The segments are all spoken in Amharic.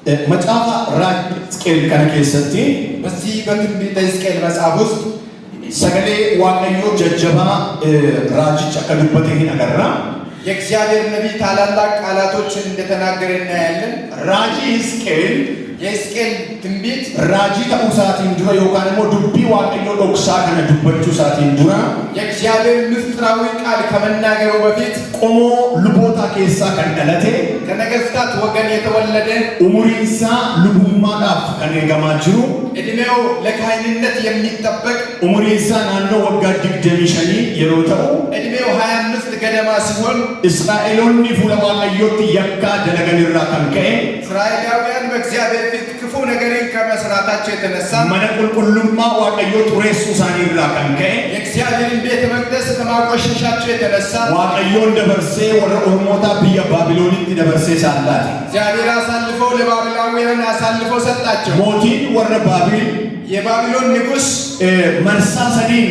macaafa raajii Hisqeel kana keessatti በዚህ በትንቢተ ሕዝቅኤል መጽሐፍ ውስጥ sagalee waaqayyoo jajjabaa raajicha akka dubbate hin agarra. የእግዚአብሔር ነቢይ ታላላቅ ቃላቶችን እንደተናገረ እናያለን። ራጂ ሕዝቅኤል የሕዝቅኤል ትንቢት ራጂ ta'uusaatiin dura yookaan immoo dubbii waaqayyoo dhoksaa kana dubbachuusaatiin dura የእግዚአብሔር ምስጢራዊ ቃል ከመናገሩ በፊት qomoo luboota keessaa kan dhalate ከነገሥታት ወገን የተወለደ umuriinsa lubummaadhaaf kan eegamaa jiru እድሜው ለካህንነት የሚጠበቅ umuriinsa naannoo waggaa 25 yeroo ta'u እድሜው 25 ገደማ ሲሆን Israa'eloonni fuula waaqayyootti yakkaa dalaganirraa kan ka'e እስራኤላውያን በእግዚአብሔር ፊት ክፉ ነገርን ከመስራታቸው የተነሳ mana qulqullummaa waaqayyoo xureessuu isaaniirraa kan ka'e የእግዚአብሔርን ቤተ መቅደስ ከማቆሸሻቸው የተነሳ waaqayyoon dabarsee warra ormootaa biyya baabiloonitti dabarsee saallaati. እግዚአብሔር አሳልፎ ለባቢሎናውያን አሳልፎ ሰጣቸው። mootiin warra baabil የባቢሎን ንጉሥ marsaa sadiin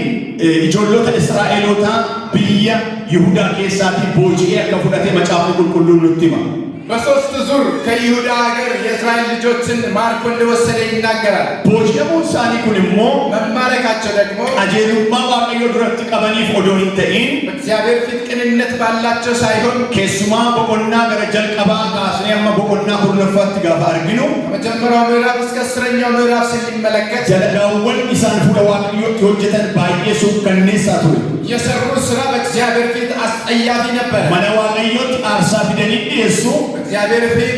ijoollota Israa'elootaa biyya Yihudaa keessaatii booji'ee akka fudhate macaafni qulqulluun nutti hima. በሶስት ዙር ከይሁዳ ሀገር የእስራኤል ልጆችን ማርኮ እንደወሰደ ይናገራል። booji'amuun isaanii kun immoo መማረካቸው ደግሞ qajeelummaa waaqayyoo duratti qabaniif odoo hin ta'in በእግዚአብሔር ፊት ቅንነት ባላቸው ሳይሆን keessumaa boqonnaa gara jalqabaa kaasnee amma boqonnaa kurnaffaatti gaafa arginu ከመጀመሪያው ምዕራፍ እስከ 10ኛው ምዕራፍ ስንመለከት jalqaawwan isaan fuula waaqayyootti hojjetan baay'ee suukkanneessaa ture. የሰሩት ስራ በእግዚአብሔር ፊት አስጸያፊ ነበር። mana waaqayyootti aarsaa fidanii dhiyeessu በእግዚአብሔር ፊት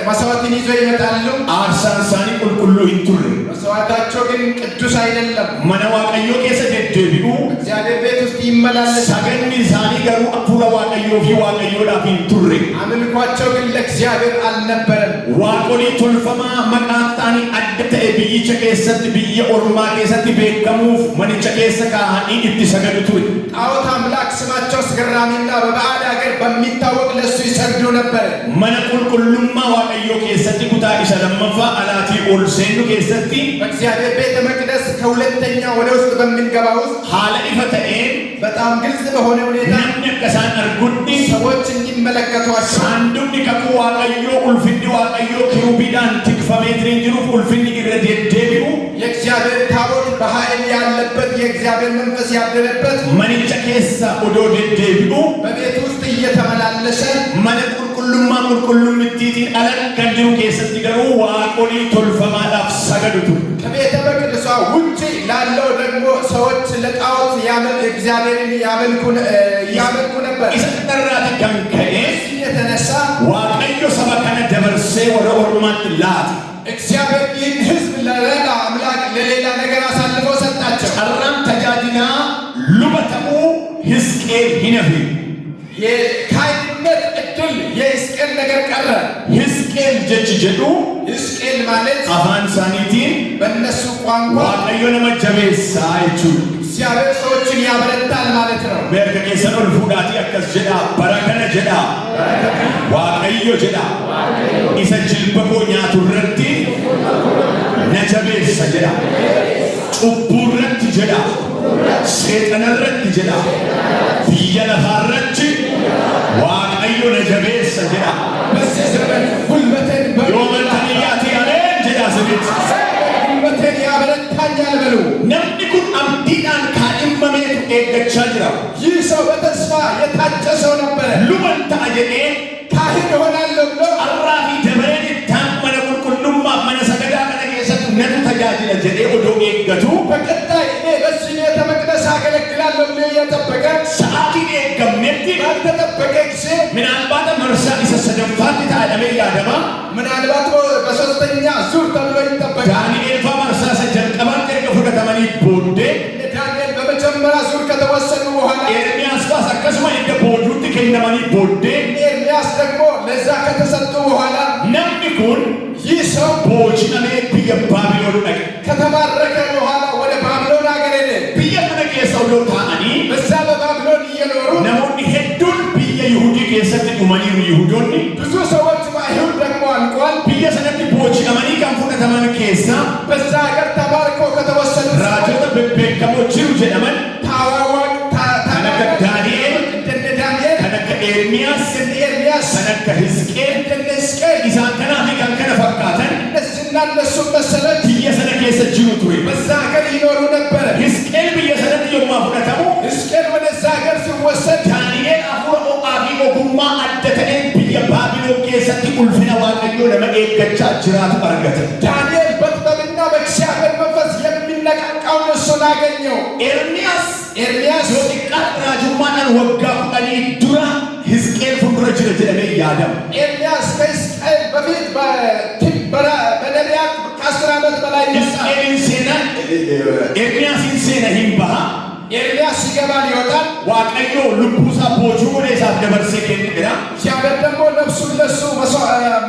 መስዋዕትን ይዘው ይመጣሉ። aarsaan isaanii qulqulluu hin turre. መስዋዕታቸው ግን ቅዱስ አይደለም። mana waaqayyoo keessa deddeebi'u እግዚአብሔር ቤት ውስጥ ይመላለሳሉ። saganni isaanii garuu fuula waaqayyoo fi waaqayyoodhaaf hin turre. አምልኳቸው ግን ለእግዚአብሔር አልነበረም። waaqolii tolfamaa maqaan isaanii adda ta'e biyyicha keessatti biyya ormaa keessatti beekamuuf manicha keessa kaa'anii itti sagadu ture. ጣዖት አምላክ ስማቸው አስገራሚና በባዕድ ሀገር በሚታወቅ ለሱ ይሰግዱ ነበር። mana qulqullummaa waaqayyoo keessatti kutaa isa lammaffaa alaatii ol seennu keessatti በእግዚአብሔር ቤተ መቅደስ ከሁለተኛ ወደ ውስጥ በምንገባ ውስጥ haala ifa ta'een በጣም ግልጽ በሆነ ሁኔታ namni akka isaan argutti ሰዎች እንዲመለከቷቸው saanduqni kakuu waaqayyoo ulfinni waaqayyoo kirubiidhaan tikfamee jiruuf ulfinni irra deddeebi'u የእግዚአብሔር ታቦት በኃይል ያለበት የእግዚአብሔር መንፈስ ያደረበት manicha keessa odoo deddeebi'u በቤት ውስጥ እየተመላለሰ mana qulqullummaa qulqullummittiitiin ala kan jiru keessatti garuu waaqolii tolfamaadhaaf sagadutu ከቤተ መቅደሷ ውጪ ላለው ደግሞ ሰዎች ለጣዖት እግዚአብሔርን ያመልኩ ነበር። isa irraati kan ka'e የተነሳ waaqayyo saba kana dabarsee warra ormaatti laate እግዚአብሔር ይህን ሕዝብ ለሌላ አምላክ ለሌላ ነገር አሳልፎ ሰጣቸው። carraan tajaajilaa luba ta'uu Hisqeel hin hafe. የካህንነት እድል የሕዝቅኤል ነገር ቀረ። Hisqeel jechi jedhu ሕዝቅኤል ማለት afaan isaaniitiin በእነሱ ቋንቋ waaqayyo nama jabeessaa jechuudha. እግዚአብሔር ሰዎችን ያበረታል ማለት ነው። Beerka keessan ol fuudhaatii akkas jedha bara kana jedha waaqayyo jedha isa jilba koo nyaatu irratti na jabeessa jedha cubbuu irratti jedha seexana irratti jedha biyya lafaa irratti waaqayyo na jabeessa jedha በዚህ ዘመን ጉልበቴን yoo maltanii yaatii aleen jedha sirriitti. ጉልበቴን ያበረታኛል በሉ። namni kun abdiidhaan kaadhimmameetu eeggachaa jira. ይህ ሰው በተስፋ የታጨ ሰው ነበረ። luban ta'a jedhee ካህን እሆናለሁ ብሎ har'aa fi dabareen ittaan mana qulqullummaa mana sagadaa kana keessatti natu tajaajila jedhee odoo eeggatu በቀጣይ እኔ በዚህ ቤተ መቅደስ አገለግላለሁ ብሎ እየጠበቀ sa'aatiin eeggamnetti ባልተጠበቀ ጊዜ ምናልባት marsaa isa sadaffaatti taa'amee yaadama. ምናልባት በሶስተኛ ዙር ተብሎ ይጠበቃል። daani'eel faa marsaa isa jalqabaatti erga fudhatamanii booddee ዳንኤል በመጀመሪያ ዙር ከተወሰኑ በኋላ ኤርmiyaas faas akkasuma erga boojuutti kennamanii booddee ኤርሚያስ ደግሞ ለዛ ከተሰጡ በኋላ namni kun ይህ ሰው booji'amee biyya baabiloon dhaqe. ከተማረከ በኋላ ወደ ባቢሎን ሀገር ሄደ። biyya kana keessa odoo taa'anii በዛ በባቢሎን እየኖሩ namoonni hedduun biyya Yihudii keessatti dhumaniiru. Yihudoonni ብዙ ሰዎች በአይሁድ ደግሞ አልቋል። biyya sanatti booji'amanii kan fudhataman keessa በዛ ሀገር ተማርከው ከተወሰኑ raajota bebbeekamoo jiru jedhaman ታዋዋቅ kan akka Daani'eel, እንደነ ዳንኤል kan akka Ermiyaas, እንደነ ኤርሚያስ kan akka Hisqeel እንደነ ሕዝቅኤል isaan kanaa fi kan kana fakkaatan ኤገቻ ጅራቱ አርገተ ዳንኤል በጥበብና በእግዚአብሔር መንፈስ የሚነቃቃውን እሱን አገኘው። ኤርሚያስ ኤርሚያስ ዮዲቃት ራጁማናን ወጋ ቁጠኒ ዱራ ሕዝቅኤል ፉንዱረ ጅረ ጀደሜ ያደም ኤርሚያስ ከሕዝቅኤል በፊት በነቢያት ከ10 ዓመት በላይ ሕዝቅኤልን ሴና ኤርሚያስን ሴና ሂምባሃ ኤርሚያስ ይገባል ይወጣል። ዋቀዮ ልቡሳ ቦቹ ወደ ሳት ደበርሴ ከንግራ እግዚአብሔር ደግሞ ነፍሱን ለሱ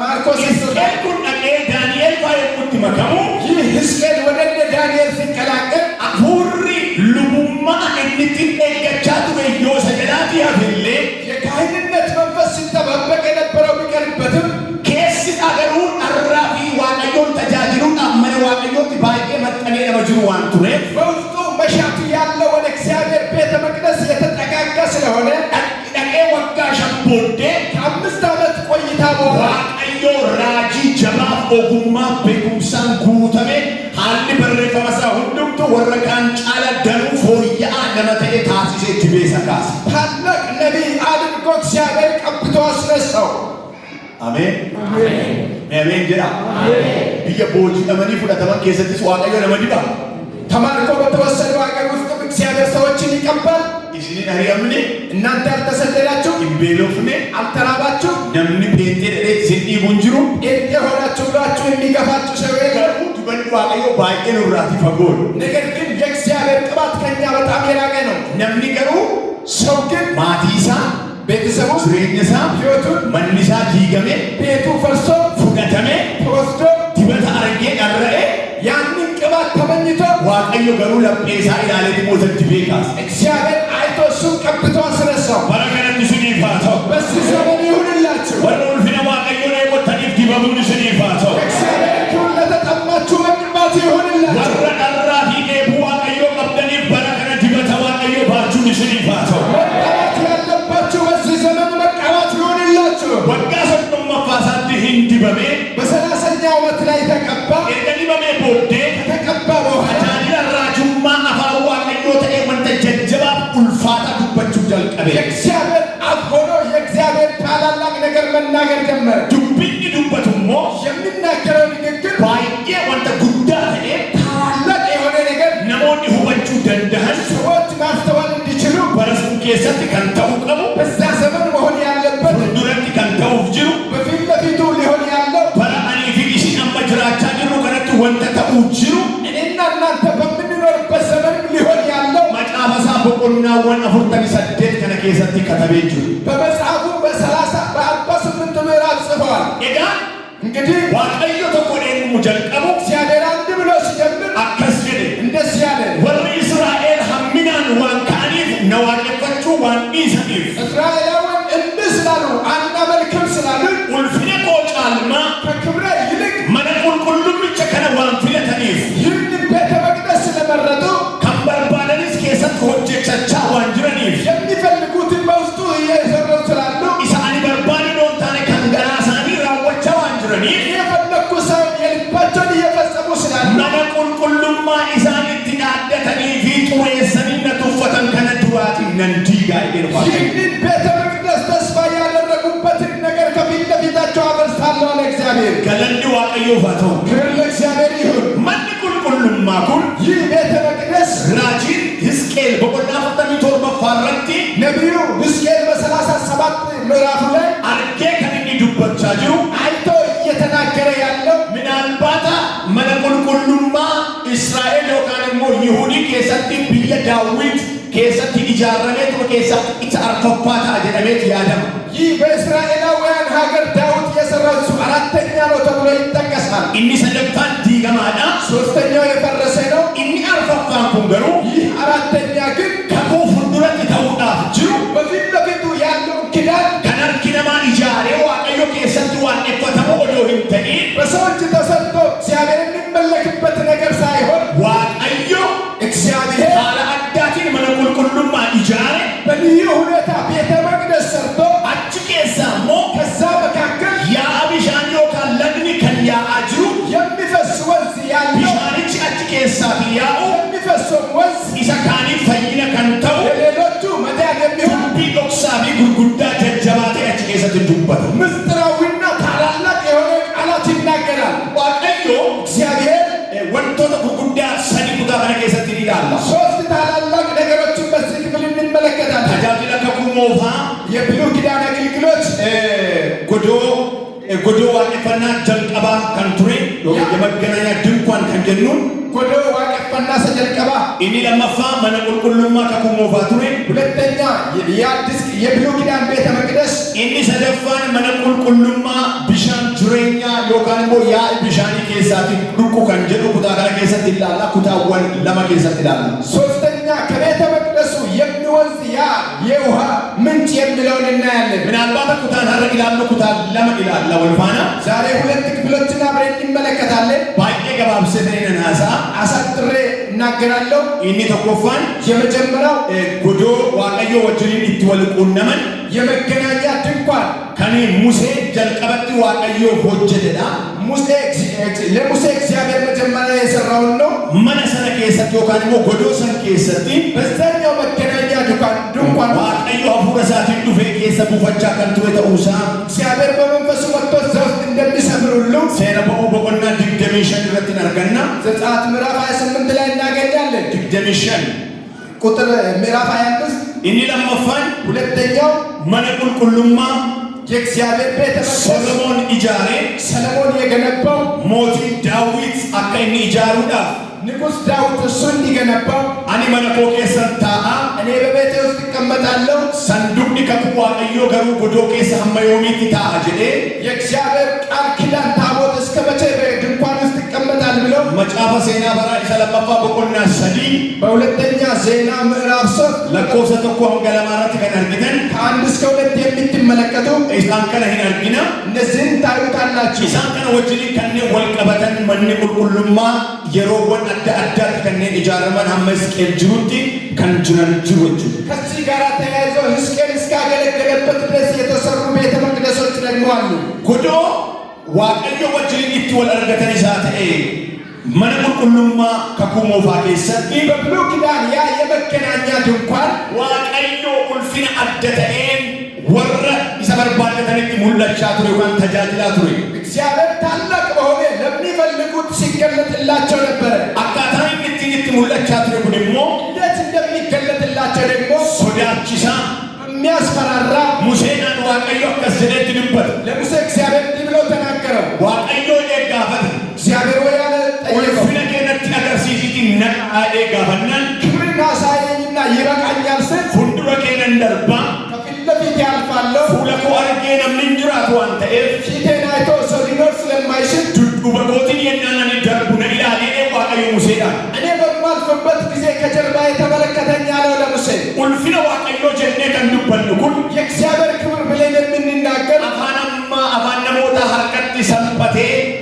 ማርኮስ ሕዝቅኤል ኩን አቄ ዳንኤል ባየሙት መከሙ ይህ ሕዝቅኤል ወደ ዳንኤል ሲቀላቀል አፉሪ ልቡማ እንትን ኤገቻቱ ወዮ ሰገዳት ያፍሌ የካህንነት መንፈስ ሲጠባበቅ የነበረው ቢቀርበትም ኬስ አገሩ አራፊ ዋቀዮን ተጃጅሩን አመነ ዋቀዮት ባይቄ መጠኔ ለመጅሩ ዋንቱሬ በውስጡ መሻቱ ያለው ወደ እግዚአብሔር ቤተ መቅደስ የተጠጋጋ ስለሆነ ደቄ ወጋ ሸምቦዴ ከ5 ዓመት ቆይታ በኋላ ዋቀዮ ራጂ ጀማፍ ኦጉማ ቤኩምሳን ጉተሜ ሀሊ በሬፈመሳ ሁንዱምቱ ወረቃን ጫለ ደኑ ፎያ ለመተኤ ታሲሴ ጅቤ ሰካስ ታላቅ ነቢይ አድርጎ እግዚአብሔር ቀብቶ አስነሳው። አሜን አሜን ጀራ ብየ ቦጂ ለመኒ ፍለተመን ኬሰትስ ዋቀዮ ለመዲባ ተማርኮ በተወሰደው ሀገር ውስጥ እግዚአብሔር ሰዎችን ይቀባል። ኢስኒን አሪያምኔ እናንተ ያልተሰደዳችሁ ኢምቤሎፍኔ አልተራባችሁ ነምኒ ጴንጤ ደሬት ሲኒ ጉንጅሩ ጴንጤ ሆናችሁ ብላችሁ የሚገፋችሁ ሰው የለም። ዱበን ዋቀዮ ባይቄን ራቲ ፈጎል ነገር ግን የእግዚአብሔር ቅባት ከኛ በጣም የራቀ ነው። ነምኒ ገሩ ሰው ግን ማቲሳ ቤተሰቡ ጅሬኝሳ ሕይወቱን መኒሳ ዲገሜ ቤቱ ፈርሶ ፉደተሜ ተወስዶ ዲበታ አረጌ ቀረኤ ያንን ቅባት ተመኝቶ ዋቀዮ ገሩ ለጴሳ ኢላሌ ዲሞተት ቤካስ እግዚአብሔር አይቶ እሱን ቀብቶ አስነሳው። በረከነት ስኒፋተው በዚህ ዘመን ይሁንላችሁ። ወረውልፊነ ዋቀዮ ላይ ሞተኒፍ ዲበቡን ስኒፋተው እግዚአብሔር ክብር ለተጠማችሁ መቅባት ይሁንላችሁ። ወረ ቀራፊ ቄቡ ዋቀዮ ቀብደኒፍ በረከነት ዲበተ ዋቀዮ ባቹን ስኒፋተው መቀባት ያለባችሁ በዚህ ዘመን መቀባት ይሁንላችሁ። ወጋ ሰጡም መፋሳት ሂንዲበሜ በ30ኛው ዓመት ላይ ተቀባ። ኤርገኒበሜ ቦዴ ከተቀባ በኋላ ታጃጅላ ራጁማ አፋን ዋቀዮ ተኤ ወንተ ጀጀባ ኡልፋታ ዱበቹ ጀልቀቤ የእግዚአብሔር አፍ ሆኖ የእግዚአብሔር ታላላቅ ነገር መናገር ጀመረ። ዱብኝ ዱበቱሞ የሚናገረው ንግግር ባይቄ ወንተ ጉዳ ተኤ ታላቅ የሆነ ነገር ነሞኒ ሁበቹ ደንደህን ሰዎች ማስተዋል እንዲችሉ በረሱ ኬሰት ከንተው ቀቡ በዛ ዘመን መሆን ያለበት ዱረት ከንተውፍ ጅሩ በፊት ለፊቱ ሊሆን ያለው በረአኒ ፊ ኢሲን አመ ጅራቻ ጅሩ ከነቱ ወንተ ተኡ ጅሩ እኔና እናንተ በምንኖርበት ዘመን ሊሆን ያለው መጫፈሳ በቆናወን አፉርተኒ ሰዴት ከነ ኬሰት ከተቤ ጅሩ በመጽሐፉ በ48 ምዕራፍ ጽፈዋል። ኤጋ እንግዲህ ዋቀዮ ተቆኔን ሙጀልቀቡ እግዚአብሔር አንድ ብሎ ሲጀምር አከስ ጀዴ እንደዚህ ያለ ወሪ እስራኤል ሐሚናን ዋን ካኒፍ ነዋቀፈቹ ዋን ኢሰኒፍ እስራኤላውያን እንዲህ ስላሉ አናመልክም ስላሉ ኡልፊነ ቆጫልማ ከክብረ ይልቅ መነቁልቁሉም ብቻ ከነ ዋን ፊለተኒፍ ይህንን ቤተ መቅደስ ስለመረጡ ከንበርባለኒስ ኬሰት ሆጀቸቻ ዋን ጅረኒፍ የሚፈልጉትን በውስጡ እየሰሩ ስላሉ ኢሳኒ በርባኒ ዶንታነ ከንገራሳኒ ራወቻ ዋን ጅረኒፍ የፈለኩ ሰው የልባቸውን እየፈጸሙ ስላሉ መነቁልቁሉማ ኢሳኒ ትዳደተኒ ፊ ጡሬሰኒነ ቱፈተን ከነ ዱራቲ ነንዲጋ ይርፋ ይህንን ቤተ መቅደስ ተስፋ ያደረጉበትን ነገር ከፊት ለፊታቸው አፈርሳለሁ አለ እግዚአብሔር። ገለኒ ዋቀዮ ፋተው ክብር ለእግዚአብሔር ይሁን። መነቁልቁሉማ ኩን ይህ ቤተ መቅደስ ራጂን ሕዝቅኤል በቆና ፈተኒ ቶርበ ፋረቲ ነቢዩ ሕዝቅኤል በ37 ምዕራፉ ላይ አርጌ ከንኒ ዱበቻ ጅሩ አይቶ እየተናገረ ያለው ምናልባታ መነቁልቁሉማ እስራኤል ዮካን ሞ ይሁዲ ኬሰቲ ብየ ዳዊት ኬሰቲ ኢጃረሜት ኬሰቲ ኢት አርፈፋታ ጀደሜት ያደም ይህ በእስራኤላውያን ሀገር ዳዊት የሰራው እሱ 4ኛ ነው ተብሎ ይጠቀሳል። ኢኒ ሰደብታን ዲገማዳ 3ኛው የፈረሰ ነው። ኢኒ አርፈፋን ኩን ገሩ ይህ 4ኛ ግን ከኮ ፉልዱረት ተውዳፍ ጅሩ በፊት ለፊቱ ያለው ኪዳን ከነርኪነማ ኢጃሬ ዋቀዮ ኬሰቲ ዋኔፈተሞ ኦዶ ሂንተኒ በሰዎች ተሰጥቶ እግዚአብሔር የሚመለክበት ነገር ሳይሆን ዋቀዮ እግዚአብሔር ካለ አዳቲን መነቁልቁሉማ ኢጃሬ በልዩ ሁኔታ ቤተ መቅደስ ሰርቶ አች ኬሳሞ ከዛ መካከል ያአቢሻን ዮካን ለግኒ ከያ አጅሩ የሚፈስ ወንዝ ያለው ቢሻንች አች ኬሳት ያኡ የሚፈሰው ወንዝ ኢሳ ካኒ ፈይነ ከንተው ለሌሎቹ መዳን የሚሆን ዱቢ ዶክሳቢ ጉርጉዳ ጀጀባቴ አች ኬሰት ዱበቱ ምስጢራዊና ታላላቅ የሆነ ቃላት ይናገራል። godoo waaqeffannaa jalqabaa kan ture የመገናኛ ድንኳን kan jennuun godoo waaqeffannaa isa jalqabaa inni lammaffaa mana qulqullummaa kakuu moofaa ture ሁለተኛ የብሉይ ኪዳን ቤተ መቅደስ inni sadaffaan mana qulqullummaa bishaan jireenyaa yookaan immoo yaa'ii bishaanii keessatti dhuqqu kan jedhu kutaa kana keessatti ilaalla kutaawwan lama keessatti ilaalla ሶስተኛ ከቤተ መቅደሱ የሚወንዝ ያ የውሃ ምንጭ የሚለውን እናያለን ምናልባት ኩታን ሀረግ ይላሉ ኩታን ለማ ይላል ወልፋና ዛሬ ሁለት ክፍሎችን አብረን እንመለከታለን ባቄ ገባብሰተን ናሳ አሳጥሬ እናገራለሁ ኢኒ ተቆፋን የመጀመሪያው ጎዶ ዋቀዮ ወጅሪን ይትወልቁነመን የመገናኛ ድንኳን ከኔ ሙሴ ጀልቀበት ዋቀዮ ሆጀደዳ ሙሴ ለሙሴ እግዚአብሔር መጀመሪያ የሰራውን ነው መነሰረ ከሰጥ ወካንሞ ጎዶ ሰን ከሰጥ በዛኛው መገናኛ ድንኳን ዋቀዮ አፉረሳት ዱፌ ከሰቡ ፈቻ ከንቱ የተውሳ እግዚአብሔር በመንፈሱ ወጥቶ ዘውት እንደሚሰፍር ሁሉ ሰረበው በቆና ድግደሚሽን ረትን አርገና ዘጸአት ምዕራፍ 28 ላይ እናገኛለን ድግደሚሽን ቁጥር ምዕራፍ 25 ኢኒ ለማፋን ሁለተኛው መነቁልቁሉማ የእግዚአብሔር ቤተ መቅደስ ሰሎሞን ኢጃሬ ሰሎሞን የገነባው ሞቲ ዳዊት አከኒ ኢጃሩዳ ንጉስ ዳዊት እሱ እንዲገነባው አኒ መነቆ ከሰንታአ እኔ በቤቴ ውስጥ እቀመጣለሁ ሰንዱቅኒ ከቁዋቀዮ ገሩ ጎዶ ከሰ ሐመዮሚት ታአ ጀዴ የእግዚአብሔር ቃል ኪዳን ታቦት እስከ መቼ በድንኳን ውስጥ ይቀመጣል ብለው መጽሐፈ ዜና በራእይ ሰለማፋ በቆና ሰዲ በሁለተኛ ዜና ምዕራፍ 3 ለኮሰ ተቆም ገለማራት ከነርግተን ከ1 እስከ 2 የምትመለከቱ ኢሳን ከነ ሂናርጊና እነዚህን ታዩታላችሁ ኢሳን ከነ ወጅኒ ከነ ወልቀበተን መን ቁልቁልማ የሮወን አዳት ከነ ኢጃረመን አመስቀል ጅሩቲ ከንጅረን ጅሩቲ ከዚህ ጋር ተያይዞ ሕዝቅኤል እስካገለገለበት ድረስ የተሰሩ ቤተ መቅደሶች ደግሞ አሉ ጎዶ ዋቀዮ ወጅኒ ይትወል አርገተን ኢሳተ መን ቁልቁልማ ከኩሞፋ ከሰቲ በብሉይ ኪዳን ያ የመገናኛ ድንኳን ዋቀዮ ቁልፊን አደተኤን ወረ ይሰበርባለተን ሙለቻ ቱሪ ወን ተጃጅላ ቱሪ እግዚአብሔር ታላቅ በሆነ ለሚፈልጉት ሲገለጥላቸው ነበር አካታኒ ንትይት ሙለቻ ቱሪ ጉድሞ እንዴት እንደሚገለጥላቸው ደግሞ ሶዳቺሳ የሚያስፈራራ ሙሴናን ዋቀዮ ከሰደት ድበት ለሙሴ እግዚአብሔር እንዲህ ብሎ ተናገረው ዋቀዮ የጋፈት እግዚአብሔር ወይ ያለ ጠየቀው ፍለከነት አገርሲሲቲ ነቃዴ ጋፈናን ክብርና ሳይኝና ይበቃኛል ስል ፉንዱረ ከነን ደርባ ከፊት ለፊት ያልፋለሁ ፉለኮ አርጌነ ምንጅራት ዋንተ ፊቴን አይቶ ሰው ሊኖር ስለማይችል ዱዱ በጎቲን የናናን ደርቡነ ኢላሌ ዋቀዮ ሙሴዳ እኔ በማልፍበት ጊዜ ከጀርባ የተመለከተኝ አለው ለሙሴ ኡልፊነ ዋቀዮ ጀኔ ከንዱበንኩን የእግዚአብሔር ክብር ብለን የምንናገር አፋነሞታ ሀርቀት ሰንበቴ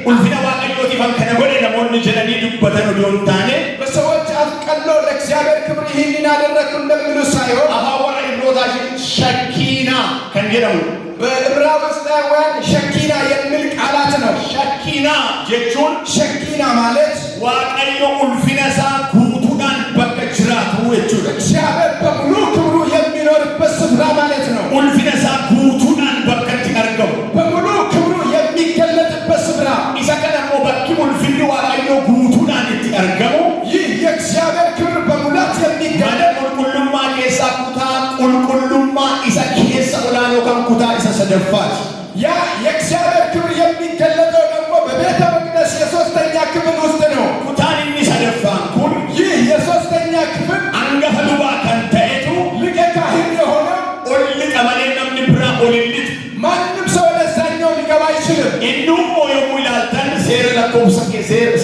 ኡልፊነ ዋቀዮ ቲፈን ከነጎደ ለሞን ጀለኒ ዱበተን ዶንታኔ በሰዎች አፍቀሎ ለእግዚአብሔር ክብር ይህንን አደረግኩ እንደሚሉ ሳይሆን አፋወራ ኢብሮታሽ ሸኪና ከንጀረሙ በዕብራይስጣውያን ሸኪና የሚል ቃላት ነው ሸኪና ጀቹን ሸኪና ማለት ዋቀዮ ኡልፊነሳ ጉቱዳን በከ ጅራቱ የቹን እግዚአብሔር በሙሉ ክብሩ የሚኖርበት ስፍራ ማለት ነው ኡልፊነሳ ጉቱዳን በከት አርገው በሙሉ ክብሩ የሚገለጥበት ስፍራ ኢሰከነሞ በኪ ኡልፊኒ ዋቀዮ ጉቱዳን ይትአርገው ይህ የእግዚአብሔር ክብር በሙላት የሚገለጥ ቁልቁልማ ኬሳ ኩታ ቁልቁልማ ኢሰ ኬሳ ኡላኖ ከም ኩታ ኢሰ ሰደፋት ያ የእግዚአብሔር ክብር የሚገለጠው ደግሞ በቤተ መቅደስ የሶስተኛ ክፍል ውስጥ ነው ኩታን ሰደፋን ኩን ይህ የሶስተኛ ክፍል አንገፈ ሉባ ከንተኤቱ ሊቀ ካህን የሆነው ኦል ቀመሌ ነምኒ ብራ ኦልሊት ማንም ሰው ለዛኛው ሊገባ አይችልም እንዱም ኦዮሙ ይላልተን ሴረ ለኮብሰ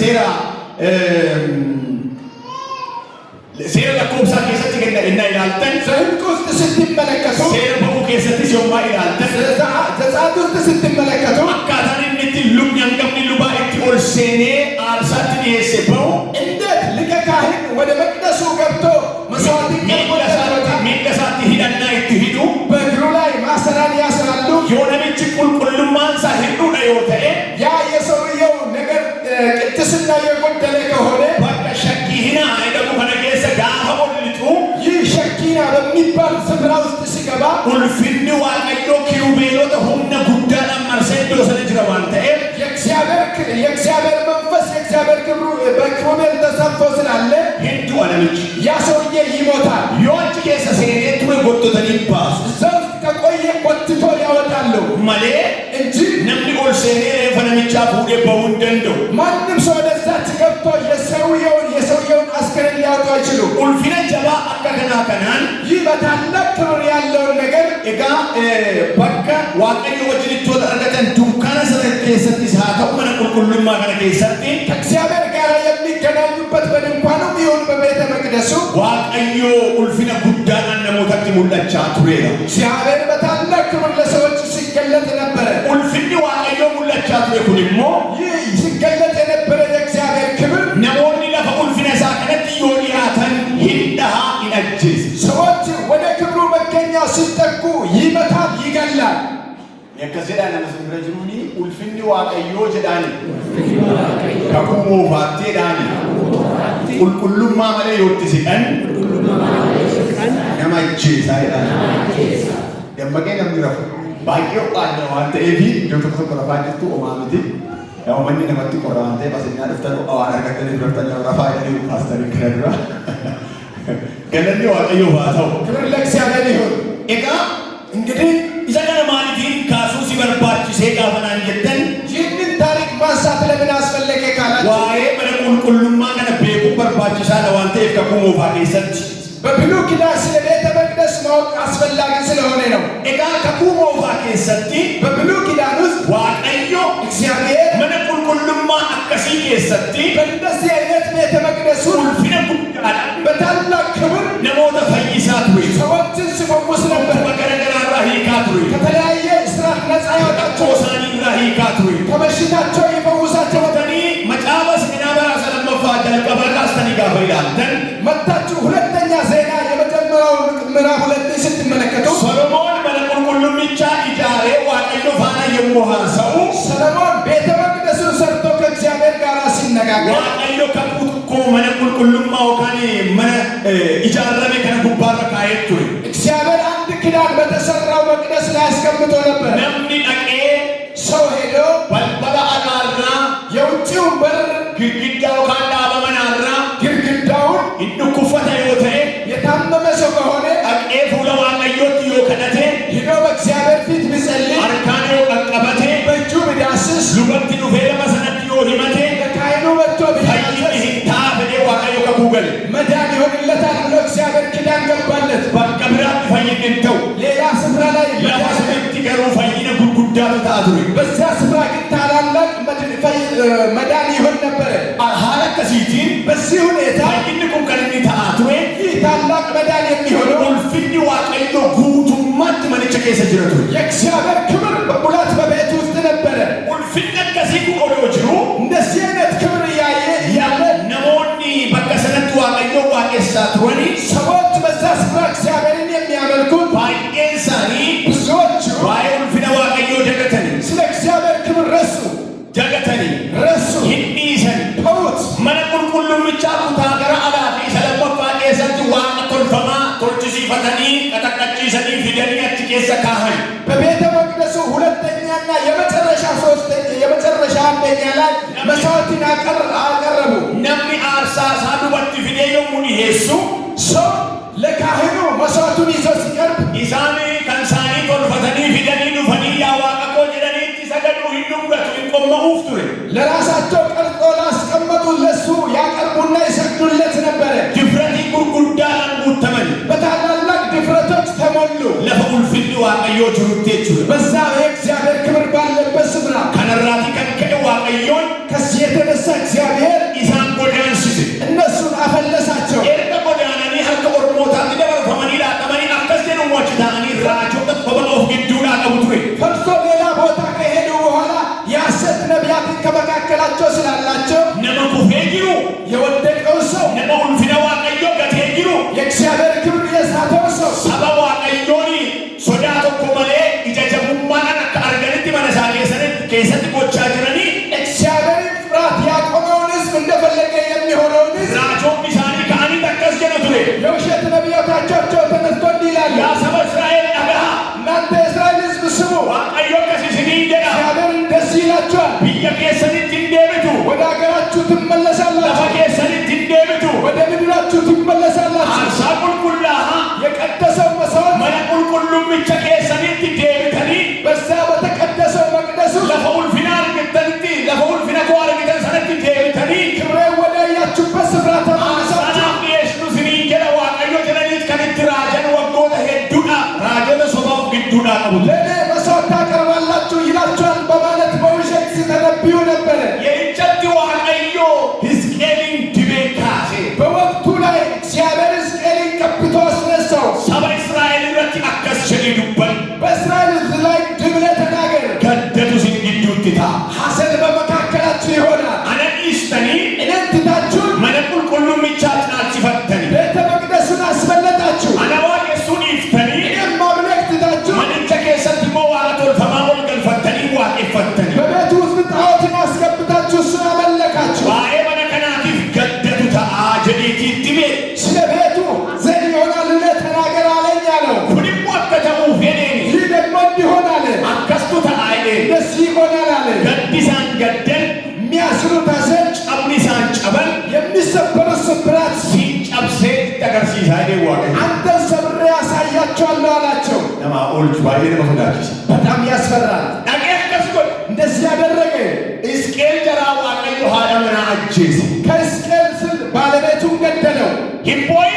ሴራ ሴራ ለኮብሳ ከሰት ገና እና ይላልተን ዘኍልቍ ውስጥ ስትመለከቱ ሴራ በኡ ከሰት ሲዮማ ይላልተን ዘጸአት ውስጥ ስትመለከቱ አካታን እንት ሉም ያንገምኒ ሉባ እቲ ኦልሴኔ አርሳት ዲየሰበው እንዴት ሊቀ ካህን ወደ መቅደሱ ገብቶ መስዋዕት ሚለሳት ሂዳና ይትሂዱ በእግሩ ላይ ማሰራን ያስራሉ የሆነች ቁልቁልማን ሳይዱ ነዮተኤ ያ የሰውየው ነገር ቅድስና የጎደለ ከሆነ በቃ ሸኪና አይደሙ ከነገሰ ጋፈሞልጡ ይህ ሸኪና በሚባል ስፍራ ውስጥ ሲገባ ኡልፊኒ ዋቀዮ ኪሩቤሎተ ሁምነ ጉዳና መርሰዶ ሰለጅረ ዋንተኤ የእግዚአብሔር መንፈስ የእግዚአብሔር ክብሩ በኪሩቤል ተሰፍቶ ስላለ ሂዱ አለምች ያ ሰውዬ ይሞታል ዮንች ከሰ ሴኔቱ ጎቶተን ይባስ እዛ ውስጥ ከቆየ ቆትቶ ያወጣሉ malee እንጂ namni ol seenee reeffa namichaa fuudhee bahuu hin danda'u. ማንም ሰው ወደዛች ገብቶ የሰውየውን አስከሬን ሊያወጡ አይችሉም። ulfina jabaa akka kanaa kanaan ይህ በታላቅ ክብር ያለውን ነገር egaa bakka waaqayyo wajjin itti wal argatan dunkaana sana keessattis haa ta'u mana qulqullummaa kana keessatti ከእግዚአብሔር ጋር የሚገናኙበት በድንኳኑ ይሁን በቤተ መቅደሱ waaqayyo ulfina guddaadhaan namootatti mul'achaa tureera. እግዚአብሔር በታላቅ ክብር ለሰዎች ሲገለጥ ነበረ። ulfinni waaqayyo mul'achaa ture kun immoo ይህ ሲገለጥ የነበረ የእግዚአብሔር ክብር namoonni lafa ulfina isaa kanatti yoo dhiyaatan hin dhaha hin ajjeesa. ሰዎች ወደ ክብሩ መገኛ ሲጠጉ ይመታል፣ ይገላል። akkas jedhaan nama sirra jiruuni ulfinni waaqayyoo jedhaani kakuu moofaatteedhaani qulqullummaa malee yoo itti siqan nama ajjeesaa jedhaani. dammaqee namni rafu baay'ee qaalla waan ta'eef iddoo tokko tokko rafaa jirtu homaa miti. Yaa manni namatti qorra waan ta'eef asinnaa dhuftan waan argatanii dubartan rafaa jedhanii paastarii kana dura galanni waaqayyoo haa ta'u. ክብር ለእግዚአብሔር ይሁን። egaa እንግዲህ isa kana maaliifin kaasuu si barbaachisee gaafa naan jettan ይህንን ታሪክ ማንሳት ለምን አስፈለገ ካላችሁ waa'ee mana qulqullummaa kana beekuun barbaachisaadha waan ta'eef kakuu moofaa keessatti. በብሉይ ኪዳን ስለ ቤተ መቅደስ ማወቅ አስፈላጊ ስለሆነ ነው። egaa kakuu moofaa keessatti በብሉይ ኪዳን ውስጥ waaqayyo እግዚአብሔር mana qulqullummaa akkasii keessatti በእንደዚህ አይነት ቤተ መቅደስ ulfina guddaadhaan በታላቅ ክብር namoota fayyisaa ture. ሰዎችን ሲፈውስ ነበር። Bakka garaagaraa irraa hiikaa ture. ከተለያየ እስራት ነፃ ያወጣቸው፣ Rakkoo isaanii irraa hiikaa ture. ከበሽታቸው ይፈውሳቸው ነበር። Tanii macaafa seenaa bara lammaffaa jalqabaa kaastanii gaafa ilaaltan መጣችሁ ሁለተኛ ዜና የመጀመሪያው ምዕራፍ 2 ስትመለከቱ ሰሎሞን mana qulqullummicha ijaaree waaqayyo faana yommuu haasa'u ሰሎሞን ቤተ መቅደሱን ሰርቶ ከእግዚአብሔር ጋር ሲነጋገር waaqayyo kakuu tokko mana qulqullummaa yookaan mana ijaarame kana gubbaarra kaa'ee ture. እግዚአብሔር አንድ ኪዳን በተሰራው መቅደስ ላይ አስቀምጦ ነበር። namni dhaqee ሰው ሄዶ balbala alaarraa የውጭውን በር girgiddaa yookaan dhaaba manaarraa ግድግዳውን hin dhukkuffata yoo ta'e የታመመ ሰው ከሆነ dhaqee fuula waaqayyootti yoo kadhate ሂዶ በእግዚአብሔር ፊት ቢጸልይ harkaan yoo qaqqabate በእጁ ቢዳስስ lubatti dhufee lafa sanatti yoo himate ለካህኑ መጥቶ fayyinni ቢዳስስ hin ta'a fedhee waaqayyo kakuu gale. መዳን ይሆንለታል ብሎ እግዚአብሔር ኪዳን ገባለት። bakka biraatti fayyinni hin ta'u. ሌላ ስፍራ ላይ lafa sanatti garuu fayyina gurguddaatu ta'a ture. በዛ ስፍራ ግን ታላላቅ መዳን ይሆን ነበረ። haala akkasiitiin በዚህ ሁኔታ fayyinni kun kan inni ta'aa ture ይህ ታላቅ መዳን የሚሆነው ulfinni waaqayyo guutummaatti manicha keessa jira ture. የእግዚአብሔር ክብር በሙላት በቤት ውስጥ ነበረ። ulfinni akkasii kun odoo jiru እንደዚህ አይነት ክብር እያየ ያለ namoonni bakka sanatti waaqayyo waaqessaa turanii ሰዎች በዛ ስፍራ እግዚአብሔርን የሚያመልኩት baay'een isaanii ብዙዎቹ waa'ee ulfina waaqayyoo dagatanii ስለ እግዚአብሔር ክብር ረሱ ረሱ hin dhiisani. ተዉት። mana qulqullumichaa kutaa gara alaa fi isa lammaffaa keessatti waaqa tolfamaa tolchisiifatanii qaxaqqachiisanii fidanii achi keessa kaahan. በቤተ መቅደሱ ሁለተኛና የመጨረሻ አንደኛ ላይ መስዋዕትን አቀረቡ። namni aarsaa isaa dubartii fidee yommuu dhiyeessu ሰው ለካህኑ መስዋዕቱን ይዞ ሲቀርብ isaanii kan isaanii tolfatanii fidanii dhufanii yaa waaqa koo jedhanii itti sagaduu hin dhungatu hin qomma'uuf ture. ለራሳቸው ቀርጾ ላስቀመጡ ለሱ ያቀርቡና ይሰግዱለት ነበረ። ድፍረtii gurguddaadhaan guutamani በታላላቅ ድፍረቶች ተሞሉ። lafa ulfinni waaqayyoo jirutti jechuudha. በዛ የእግዚአብሔር ክብር ባለበት ስፍራ kanarraatii kan ka'e waaqayyoon ከዚህ የተነሳ እግዚአብሔር isaan godaansise. እነሱን አፈለሳቸው። erga godaananii harka ormootaatti dabarfamanii dhaaqamanii akkas jedhu mochi ta'anii raajota kophaa of gidduudhaa qabu ture. ፈርሶ ሌላ ቦታ ከሄዱ በኋላ የሐሰት ነቢያትን ከመካከላቸው ስላላቸው nama kufee jiru የወደቀው ሰው nama ulfina waaqayyoo gatee jiru የእግዚአብሔር ክብር የሳተው ሰው saba waaqayyoon sodaa tokko malee ija jabummaadhaan akka arganitti mana isaa keessatti gochaa jiranii እግዚአብሔርን ፍርሃት ያቆመውን ሕዝብ እንደፈለገ የሚሆነውን ሕዝብ raajonni isaanii ka'anii akkas jedhu ture. የውሸት ነቢያቶቻቸው ተነስቶ እንዲህ ይላሉ፣ yaa saba Israa'el dhagahaa እናንተ የእስራኤል ሕዝብ ስሙ፣ waaqayyo akkas isiniin jedha እግዚአብሔር እንደዚህ ይላችኋል፣ biyya keessanitti hin deebitu ወደ ሀገራችሁ ትመለሳላችሁ፣ lafa keessanitti hin deebitu ወደ ምድራችሁ ትመለሳላችሁ። aarsaa qulqullaa'aa የቀደሰው መስዋዕት mana qulqullummicha keessanitti deebitanii በዛ በተቀ ቀቡት ለኔ መስዋዕት ታቀርባላችሁ ይላችኋል በማለት በውሸት ሲተነብዩ ነበር። የእንጨት ዋቀዮ ሕዝቅኤልን ድቤ ካሴ በወቅቱ ላይ እግዚአብሔር ሕዝቅኤልን ቀብቶ አስነሳው። ሰባ እስራኤል ረት አከስ ሸዲዱበን በእስራኤል ላይ ድብለ ተናገር ገደቱ ሲንግዱትታ ሐሰን በመካከላችሁ ይሆናል። አነኢስተኒ እኔን ትታችሁ መነቁል ቁሉም ይቻጭናል ሲፈተኒ ቤተ መቅደሱን አስመለጣችሁ። አነዋ የሱን ይፍተኒ እኔም ማምለክ ትታችሁ መንቸ ኬሰት ሞዋቶል ፈማሞል ገልፈተኒ ዋቄ ፈተኒ በቤቱ ውስጥ ጣዖትን አስገብታችሁ እሱን አመለካችሁ። ዋኤ መነከናቲፍ ገደቱ ተአ ጀዴቲ ድቤ ስለ ቤቱ ዘን ይሆናል እኔ ተናገር አለኝ አለው። ኩንም ወከተሙ ፌኔኒ ይህ ደግሞ እንዲሆን አለ። አከስቱ ተአይዴ እንደዚህ ይሆናል አለ። ገዲሳን ገደል የሚያስሩት ሐዘን ጨብኒሳን ጨበል የሚሰበሩት ስብራት ሲጨብሴ ተገርሲሳ አይዴ ዋቄ አንተን ሰብሬ ያሳያቸዋለሁ አላቸው። ነማ ኦልች ባይዴ ነመፈዳችስ በጣም ያስፈራል። ዳቄ ከስጎል እንደዚህ ያደረገ ሕዝቅኤል ጀራ ዋቀዮ ሃደመና አጄስ ከሕዝቅኤል ስል ባለቤቱን ገደለው። ሂቦይ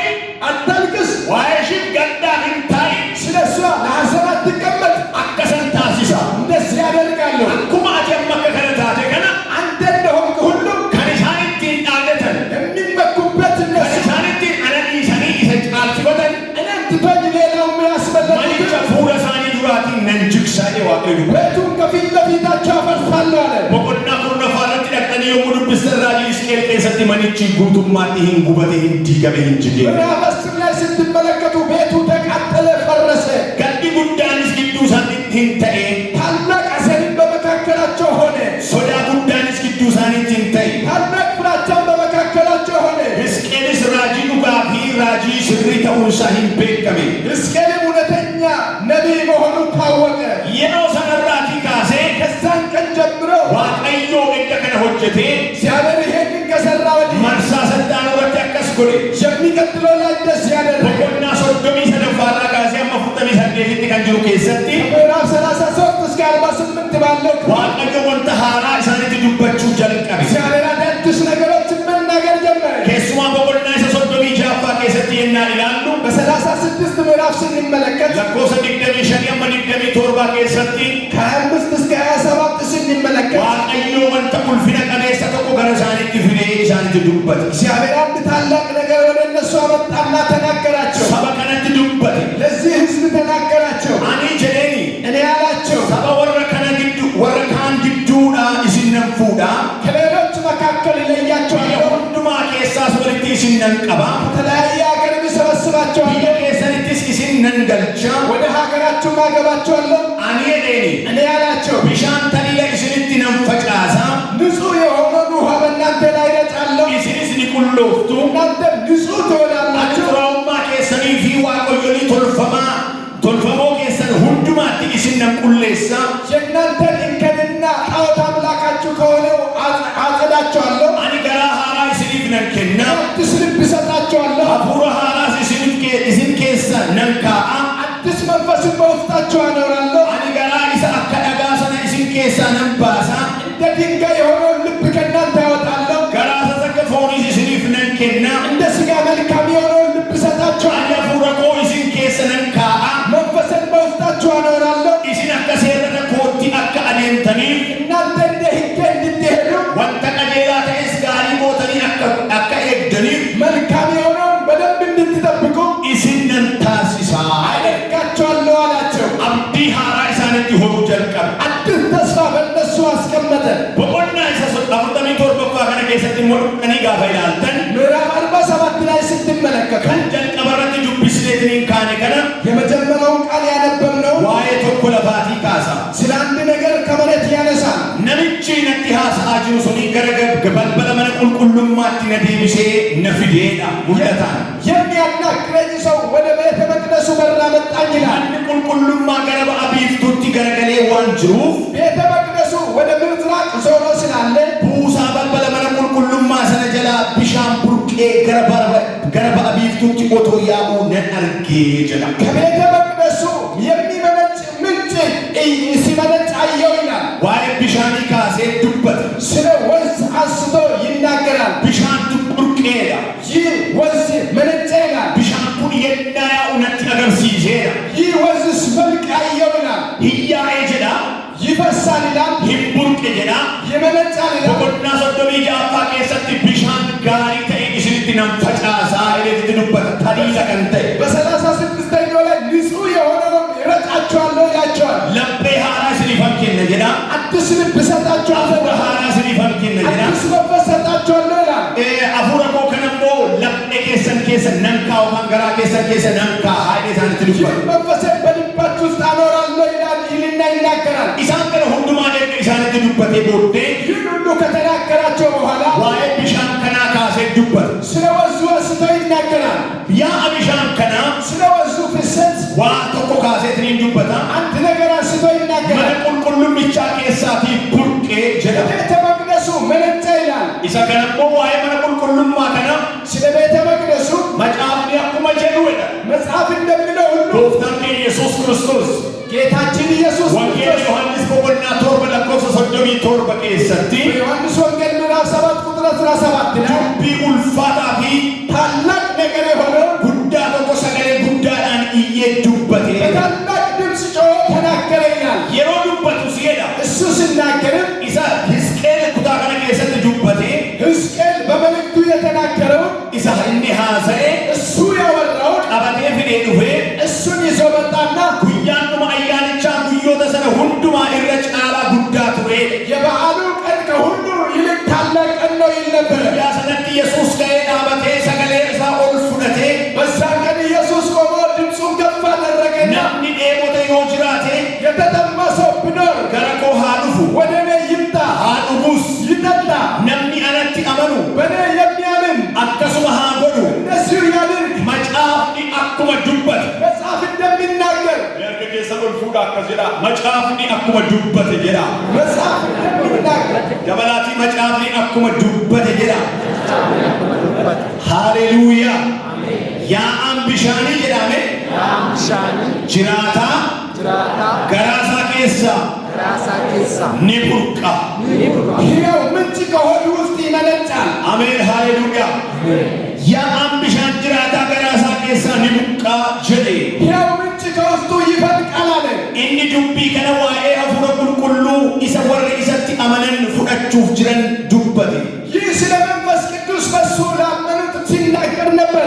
አታልቅስ፣ ዋይሽን ገዳ ህንታይ ስለ እሷ ለሐዘን አትቀመጥ። አከሰን ታሲሳ እንደዚህ ያደርጋለሁ። አኩማ አጀመከ ከነታቴ ከነ አንተ እንደሆንክ ሁሉም ከኒሳኒቲን ዳለተን የሚመኩበት እነሱ ከኒሳኒቲን አነዲሰኒ ኢሰጫል ሲበተን እኔን ትቶኝ ሌላው የሚያስበለጥ ማኒቻ ፉረሳኒ ዱራቲ ነንጅክሳዴ ዋቀዩ ቤቱን ከፊት ለፊታቸው አፈርሳለሁ አለ። በቆና ኩርነፋረት ደቅተኒ የሙሉ ብስተራጂ ሕዝቅኤል ቄሰቲ መኒቺ ጉቱማቲ ሂን ጉበቴ ሂን ዲገቤ ሂን ጅጌ ምዕራፍ 10 ላይ ስትመለከቱ ቤቱ ተቃጠለ፣ ፈረሰ። ገዲ ጉዳንስ ግዱ ሳኒት ሂን ተኤ ታላቅ ሐዘንም በመካከላቸው ሆነ። ሶዳ ጉዳንስ ግዱ ሳኒት ሂን ተኤ ታላቅ ፍራቻም በመካከላቸው ሆነ። ሕዝቅኤልስ ራጂ ዱጋፊ ራጂ ስሪ ተኡንሳ ሂን ቤከሜ ሕዝቅኤልም እውነተኛ ነቢይ መሆኑ ታወቀ። የኖ ሰነራቲ ካሴ ከዛን ቀን ጀምሮ ዋቀዮ እንደከነ ሆጀቴ እግዚአብሔር ይሄንን ከሰራ ወዲህ መርሳ ሰዳን ወረት ያከስ ጎዴ የሚቀጥለው ላይ እንደዚህ ያደረገ በቆና ሶዶሚ ሰደፋራ ካሴ አመፉተሚ ሰዴፊት ከንጅሩ ኬሰቲ ከምዕራፍ 33 እስከ 48 ባለው ዋቀዮ ወንተ ሃራ ኢሳኒት ዱበቹ ጀልቀቤ እግዚአብሔር አዳዲስ ነገሮችን መናገር ጀመረ። ኬሱማ በቆና isa ሶዶሚ ጃፋ ኬሰቲ የና ይላሉ በ36 ምዕራፍ ስንመለከት ለኮሰ ዲግደሚ ሸኒያመ ዲግደሚ ቶርባ ኬሰቲ ከ25 እስከ 27 ስንመለከት ዋቀዮ ወንተ ቁልፊነ ቀቤሰ ተቆ ገረሳኒት ፍሬ ኢሳኒት ዱበት እግዚአብሔር አንድ ታላቅ ነገር ወደ እነሱ አመጣና ተናገራቸው። ሰበከነት ዱበት ለዚህ ሕዝብ ተናገራቸው። አኒ ጀዴኒ እኔ ያላቸው ሰበ ወረከነ ግዱ ወረካን ግዱዳ ኢሲነን ፉዳ ከሌሎች መካከል ይለያቸዋለሁ። ሁንዱማ ኬሳስ ወልቲ ኢሲነን ቀባ ከተለያየ ሀገር እሰበስባቸዋለሁ። ብየ ኬሰኒትስ ኢሲነን ገልቻ ወደ ሀገራችሁ ማገባቸዋለሁ። አኒ ጀዴኒ እኔ ያላቸው ቢሻን ተሊለ ኢሲኒት ነን ፈጫሳ ንጹሕ የሆነውን ውሃ በእናንተ ላይ ረጫለሁ። ኢሲኒስ ኒቁሎፍቱ እናንተ ንጹሕ ትሆናላችሁ። አጥራውማ ኬሰኒ ፊ ዋቆዮኒ ቶልፈሞ ኬሰን ሁንዱማቲ ኢሲነን ቁሌሳ የእናንተን እንከንና ጣዖት አምላካችሁ ከሆነው አጸዳቸዋለሁ። አኒ ገራ ሃራ ኢሲኒፍ ነን ኬና አዲስ ልብ እሰጣቸዋለሁ። አፉረ ሃራስ ኢሲን ኬሳ ነን ካአ አዲስ መንፈስን በውስጣችሁ አኖራለሁ። አኒ ገራ ኢሳ አካ ደጋ ሰነ ኢሲን ኬሳ ነን ባሳ እንደ ድንጋይ የሆነውን ልብ ከእናንተ ያወጣለሁ። ገራ ተዘከፎኒ ኢሲኒፍ ነን ኬና እንደ ሥጋ መልካም የሆነውን ልብ እሰጣችኋለሁ። አኒ አፉረ ኮ ኢሲን ኬሳ ነን ካአ መንፈስን በውስጣችሁ አኖራለሁ። ኢሲን አካ ሴረተ ኮቲ አካ አዴምተኒፍ እናንተ እንደ ሕጌ እንድትሄዱ ወንተ ቀጄላ ተኤስ ጋሪ ሞተኒ አካ ኤግደኒፍ መልካም የሆነውን በደንብ እንድትጠብቁ ኢሲነን ታሲሳ አደርጋቸዋለሁ አላቸው። አብዲ ሃራ ኢሳነት ይሆኑ ጀልቀብ አዲስ ተስፋ በእነሱ አስቀመጠ። በቆና ኢሰሶት አፍተሚ ቶርበፋ ከነ ኬሰቲ ሞቀኒ ጋፋ ይላልተን ምዕራፍ 47 ላይ ስትመለከቱ ከን ጀልቀበረት ዱብስሌትኒን ካኔ ከነ የመጀመሪያውን ቃል ያነበብነው ዋዬ ቶኮ ለፋቲ ካሳ ስለ አንድ ነገር ከመሬት ያነሳል። ነምቺ ነቲ ሃሳ አጅሩ ሱኒ ገረገብ ገበልበለ መነ ቁልቁሉማቲ ነዲብሴ ነፍዴዳ ሙለታን የሚያናግረኝ ሰው ወደ ቤተ መቅደሱ በር አመጣኝ ይላል። አንድ ቁልቁሉማ ገረበ አቢፍቱቲ ገረገሌ ዋን ጅሩፍ ቤተ መቅደሱ ወደ ምሥራቅ ዞሮ ስላለ ቡሳ በልበለ መነ ቁልቁሉማ ሰነ ጀላ ቢሻን ቡርቄ ገረበ አቢፍቱቲ ኦቶ ያኡ ነን አርጌ ጀላ ከቤተ መቅደሱ የሚመነጭ ምንጭ ሲመነጭ አየው ይላል። ዋይ ቢሻኒ ካሴ ዱበት ስለ ወንዝ አንስቶ ይናገራል። ቢሻን ቡርቄዳ ይህ ወንዝ መነጨ ይላል። ቢሻን ኩን የናያ እውነት አገርሲሴዳ ይህ ወንዝስ መልክ አየው ይላል። ይፈሳል ይላል ይንቡርቅ ጀዳ ይመነጫል ይላል በቆና ሶዶሚ ጃፋ ከሰት ቢሻን ጋሪ ተይ እስልት ነምፈጫሳ እለት ድንበት ታዲዛ ከንተ በ36ኛው ላይ ንጹህ የሆነውን ይረጫቸዋለሁ ይላቸዋል ለቤ ሃራ ስሊፈንኪነ ጀዳ አዲስ ልብ እሰጣቸዋለሁ ሃራ ስሊፈንኪነ ጀዳ አዲስ መንፈስ እሰጣቸዋለሁ ይላል አፉረ ኮ ከነሞ ለቤ ከሰን ነንካው ማንገራ ከሰን ነንካ ሃይዴ ሳንት ልፈን መንፈስ በልባችሁ ውስጥ አኖራለሁ ይላል ይልና ይናገራል ኢሳን ከነ ሁንዱማ ደግ ኢሳን ድንበቴ ቦዴ ይህን ሁሉ ከተናገራቸው በኋላ ዋይ ቢሻን ከና ካሴ ድንበት ስለ ወዙ አንስቶ ይናገራል ያ አቢሻን ከና ስለ ወዙ ፍሰት ዋ ተቆ ካሴ ድንበታ አንድ ነገር አንስቶ ይናገራል መለቁልቁሉም ብቻ ከሳቲ ቡርቄ ጀዳ ቤተ መቅደሱ መነጫ ይላል ኢሳ ከነሞ ዋይ መለቁልቁሉም ማከና ስለ ቤተ መቅደሱ መጽሐፍ ያቁመ ጀዱ ወደ መጽሐፍ እንደሚለው ሁሉ ዶክተር ኢየሱስ ክርስቶስ ጌታችን ኢየሱስ ወንጌል ዮሐንስ በቆና ቶርበ ለኮሰ ሶዶሚ ቶርበ ከሰቲ ዮሐንስ ወንጌል ምዕራፍ 7 ቁጥር 17 ላይ ቢኡልፋታ ፊ ታላቅ ነገር የሆነው ጉዳ ተቆ ሰገሌ ጉዳዳን እየዱበቴ ታላቅ ድምፅ ጮሆ ተናገረ ይላል የሮዱበቱ ሲሄዳ እሱ ሲናገርም ኢሳ ሕዝቅኤል ኩታ ከነ ከሰት ዱበቴ ሕዝቅኤል በመልእክቱ የተናገረው ኢሳ እኒ ሐሰኤ እሱ ያወራው ቀበቴ ፍዴ ዱፌ እሱን ይዞ መጣና ጉያኑማ አያንቻ ጉዮ ተሰነ ሁንዱማ ኢረ ጫላ ጉዳ ቱሬ የበዓሉ ቀን ከሁሉ ይልቅ ታላቅ ቀን ነው ይል ነበር ያሰነት ኢየሱስ ከሄ ዳበቴ ሰገሌ እሳ ኦል ፉደቴ በዛ ቀን ኢየሱስ ቆሞ ድምፁን ከፍ አደረገና ነምኒ ዴሞተ ዮጅራቴ የተጠማ ሰው ቢኖር ገረኮ ሃዱፉ ወደ እኔ ይምጣ ሃዱቡስ ይጠጣ ነምኒ አነቲ አመኑ በእኔ የሚያምን አከሱመ ሃጎዱ እንደዚሁ ያድርግ መጫፍኒ አኩመ ዱበት መጽሐፍ እንደሚናገር የርገ ሰበል ፉዳ ከጀዳ መጫፍኒ አኩመ ዱበት ጀዳ መጽሐፍ እንደሚናገር ገበላቲ መጫፍኒ አኩመ ዱበት ጀዳ ሃሌሉያ ያ አምቢሻኒ ጀዳሜ ጅራታ ገራሳ ኬሳ ኒቡርቃ ሕያው ምንጭ ከሆዱ ውስጥ ይመነጫል አሜን ሃሌሉያ ያ አምቢሻን ጅራታ ገራሳ ኬሳ ኒቡርቃ ጀዴ ሕያው ምንጭ ከውስጡ ይፈልቃል አለ ኢኒ ዱቢ ከነ ዋኤ አፉረ ቁልቁሉ ኢሰ ወረ ኢሰቲ አመነን ፉዳቹፍ ጅረን ዱበቴ ይህ ስለ መንፈስ ቅዱስ በሱ ላመኑት ሲናገር ነበረ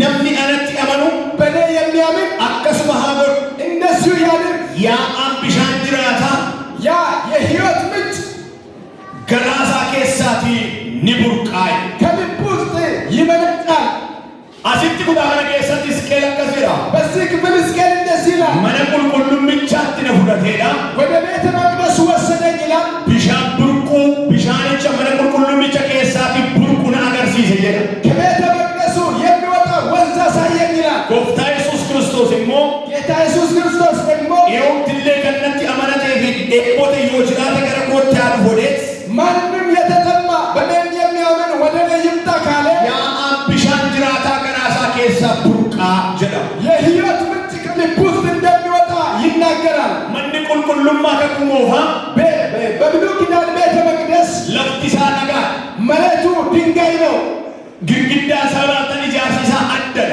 ነምኒ አነቲ አመኑ በእኔ የሚያምን አከሱመ ሃጎዱ እንደዚሁ ያድርግ ያ አምቢሻን ጅራታ ያ የሕይወት ምንጭ ገራሳ ኬሳቲ ኒቡርቃይ ከልብ ውስጥ ይመነጫል አሲቲ ኩዳ ከነ ኬሰቲ ስኬል አከሲራ በዚህ ክፍል ሕዝቅኤል እንደዚህ ይላል መነ ቁልቁሉም ብቻት ነፉደቴዳ ወደ ቤተ መቅደሱ ወሰደኝ ይላል ቢሻን ቡርቁ ቢሻንቸ መነ ቁልቁሉም ብቻ ኬሳቲ ቡርቁን አገርሲሰ ጀዳ ከቤተ መቅደሱ የሚወጣ ወንዝ አሳየኝ ይላል ጎፍታ ኢየሱስ ክርስቶስ እሞ ጌታ ኢየሱስ ክርስቶስ ደግሞ ይኸው ትሌ ከነቲ አመነቴ ፊት ኤቦተ ዮጅራተ ገረኮት ያሉ ሆዴት ማንም የተጠማ በእኔም የሚያምን ወደ እኔ ይምጣ ካለ ያ አምቢሻን ጅራታ ገራሳ ኬሳ ቡርቃ ጀዳ የሕይወት ምንጭ ከልብ ውስጥ እንደሚወጣ ይናገራል መኒ ቁልቁሉማ ከቁሞፋ በብሉይ ኪዳን ቤተ መቅደስ ለፍቲሳ ነጋ መሬቱ ድንጋይ ነው ግድግዳ ሰራተን ኢጃርሲሳ አደለ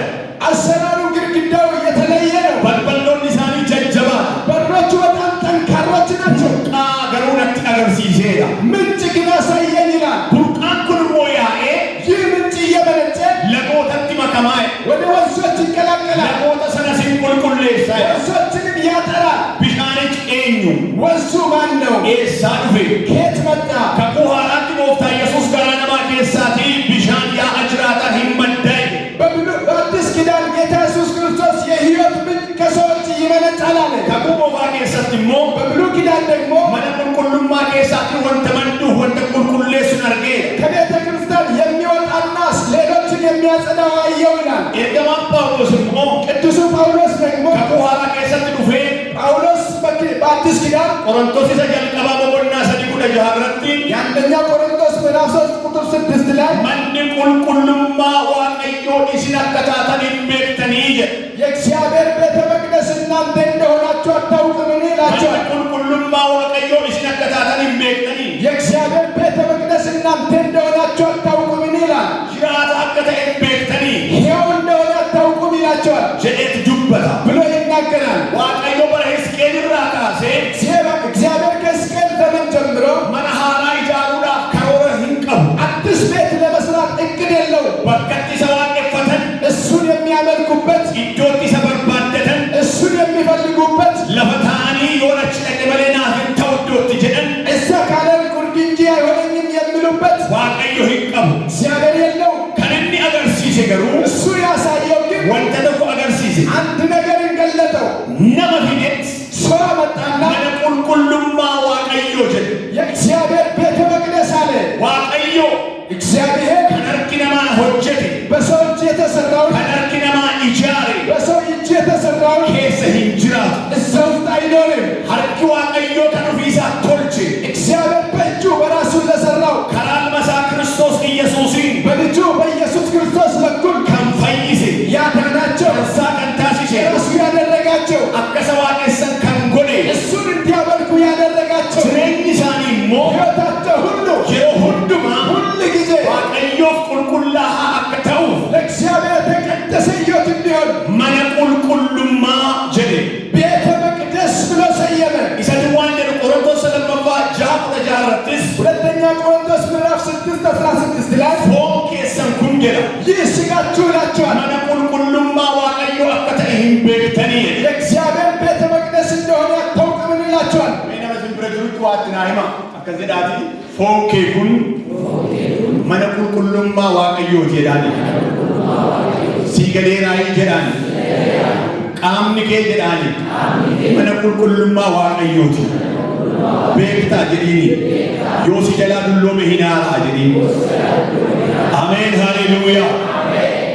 አሰራሩ ግድግዳው የተለየ ነው በልበሎን ኢሳኒ ጀጀባ በሮቹ በጣም ጠንካሮች ናቸው ቡርቃ ገሩነቲ አገርሲሴዳ ምንጭ ግን አሳየኝ ይላል ቡርቃን ኩን ሞያኤ ይህ ምንጭ እየመነጨ ለጎተቲ መከማይ ወደ ወንዞች ይቀላቀላል ለጎተ ሰነሲን ቁልቁሌሳ ወንዞችንም ያጠራል ቢሻንች ኤኙ ወንዙ ማን ነው ኤሳ ዱፌ ከየት መጣ ከቁሃራት ጎፍታ ኢየሱስ ገራነማ ኬሳቲ ቢሻን ያ አጅራታ ሂመዳይ በአዲስ ኪዳን ጌታ ኢየሱስ ክርስቶስ የሕይወት ምንጭ ከሰዎች ይመነጫል አለ ከቁሞፋ ኬሰት ሞ በብሉይ ኪዳን ደግሞ መነ ቁልቁሉማ ኬሳቲ ወንተ መንዱ ወንተ ቁልቁሌሱን አርጌ ከቤተ ክርስቲያን የሚወጣና ሌሎችን የሚያጸናው አየው ይላል ኤርገማን ጳውሎስ ሞ ቅዱሱ ጳውሎስ ደግሞ ከቁሃራ ኬሰት ዱፌ ጳውሎስ በአዲስ ኪዳን ቆሮንቶስ ኢሰ ጀልቀባ በቦና ሰዲ ኩደ ጃሃረቲ የአንደኛ ቆሮንቶስ ምዕራፍ 3 ቁጥር 6 ላይ መኒ ቁልቁሉማ ዋቀዮ ኢሲን አከታተን ሂምቤክተኒ ጀ የእግዚአብሔር ቤተ መቅደስ እናንተ እንደሆናችሁ አታውቁምን ይላቸዋል ቁልቁሉማ ዋቀዮ ኢሲን አከታተን ሂምቤክተኒ የእግዚአብሔር ቤተ መቅደስ እናንተ እንደሆናችሁ አታውቁምን ይላል ጅራታ አከተ ሂምቤክተኒ ሕያው እንደሆነ አታውቁም ይላቸዋል ጀኤት ዱበታ ብሎ ይናገራል ዋቀዮ በረ ሕዝቅኤል ራካሴ እግዚአብሔር qabu እግዚአብሔር የለው kan inni agarsiise garuu እሱ ያሳየው ግን wanta tokko agarsiise አንድ ነገር ገለጠው nama fidet ሰው መጣና mana qulqullummaa waaqayyoo jedhe የእግዚአብሔር ቤተ መቅደስ አለ waaqayyo እግዚአብሔር kan harki namaa hojjete በሰው እጅ የተሰራው kan harki namaa ijaare በሰው እጅ የተሰራው keessa hin jiraatu እዛ ውስጥ አይኖርም harki waaqayyoo kan ofiisaa tolche እግዚአብሔር በእጁ በራሱ ለሰራው karaa ilmasaa Kiristoos Iyyesuusiin በልጁ በኢየሱስ ክርስቶስ በኩል kan fayyise ያዳናቸው isaa kan taasise ራሱ ያደረጋቸው akka isa waaqessan kan godhe እሱን እንዲያመልኩ ያደረጋቸው jireenyi isaanii immoo ሕይወታቸው ሁሉ yeroo hundumaa ሁል ጊዜ waaqayyoof qulqullaa'aa akka ta'uuf ለእግዚአብሔር የተቀደሰ ሕይወት እንዲሆን mana qulqullummaa jedhe ቤተ መቅደስ ብሎ ሰየመ isatti waan jedhu Qorontos lammaffaa 6:16 ሁለተኛ ቆሮንቶስ ምዕራፍ 6:16 ላይ foon keessan kun jedha ይህ ሥጋችሁ ይላችኋል mana qulqullummaa waaqayyoo akka ta'e hin beektanii የእግዚአብሔር ቤተ መቅደስ እንደሆነ አታውቅምን ይላችኋል nama simbira jirutti waatti naa hima akkas jedhaati foon kee kun mana qulqullummaa waaqayyooti jedhaani sii galeeraayii jedhaani qaamni kee jedhaani mana qulqullummaa waaqayyooti beektaa jedhiini yoo si jalaa dulloome hin haaraa jedhiini ameen haleluuyaa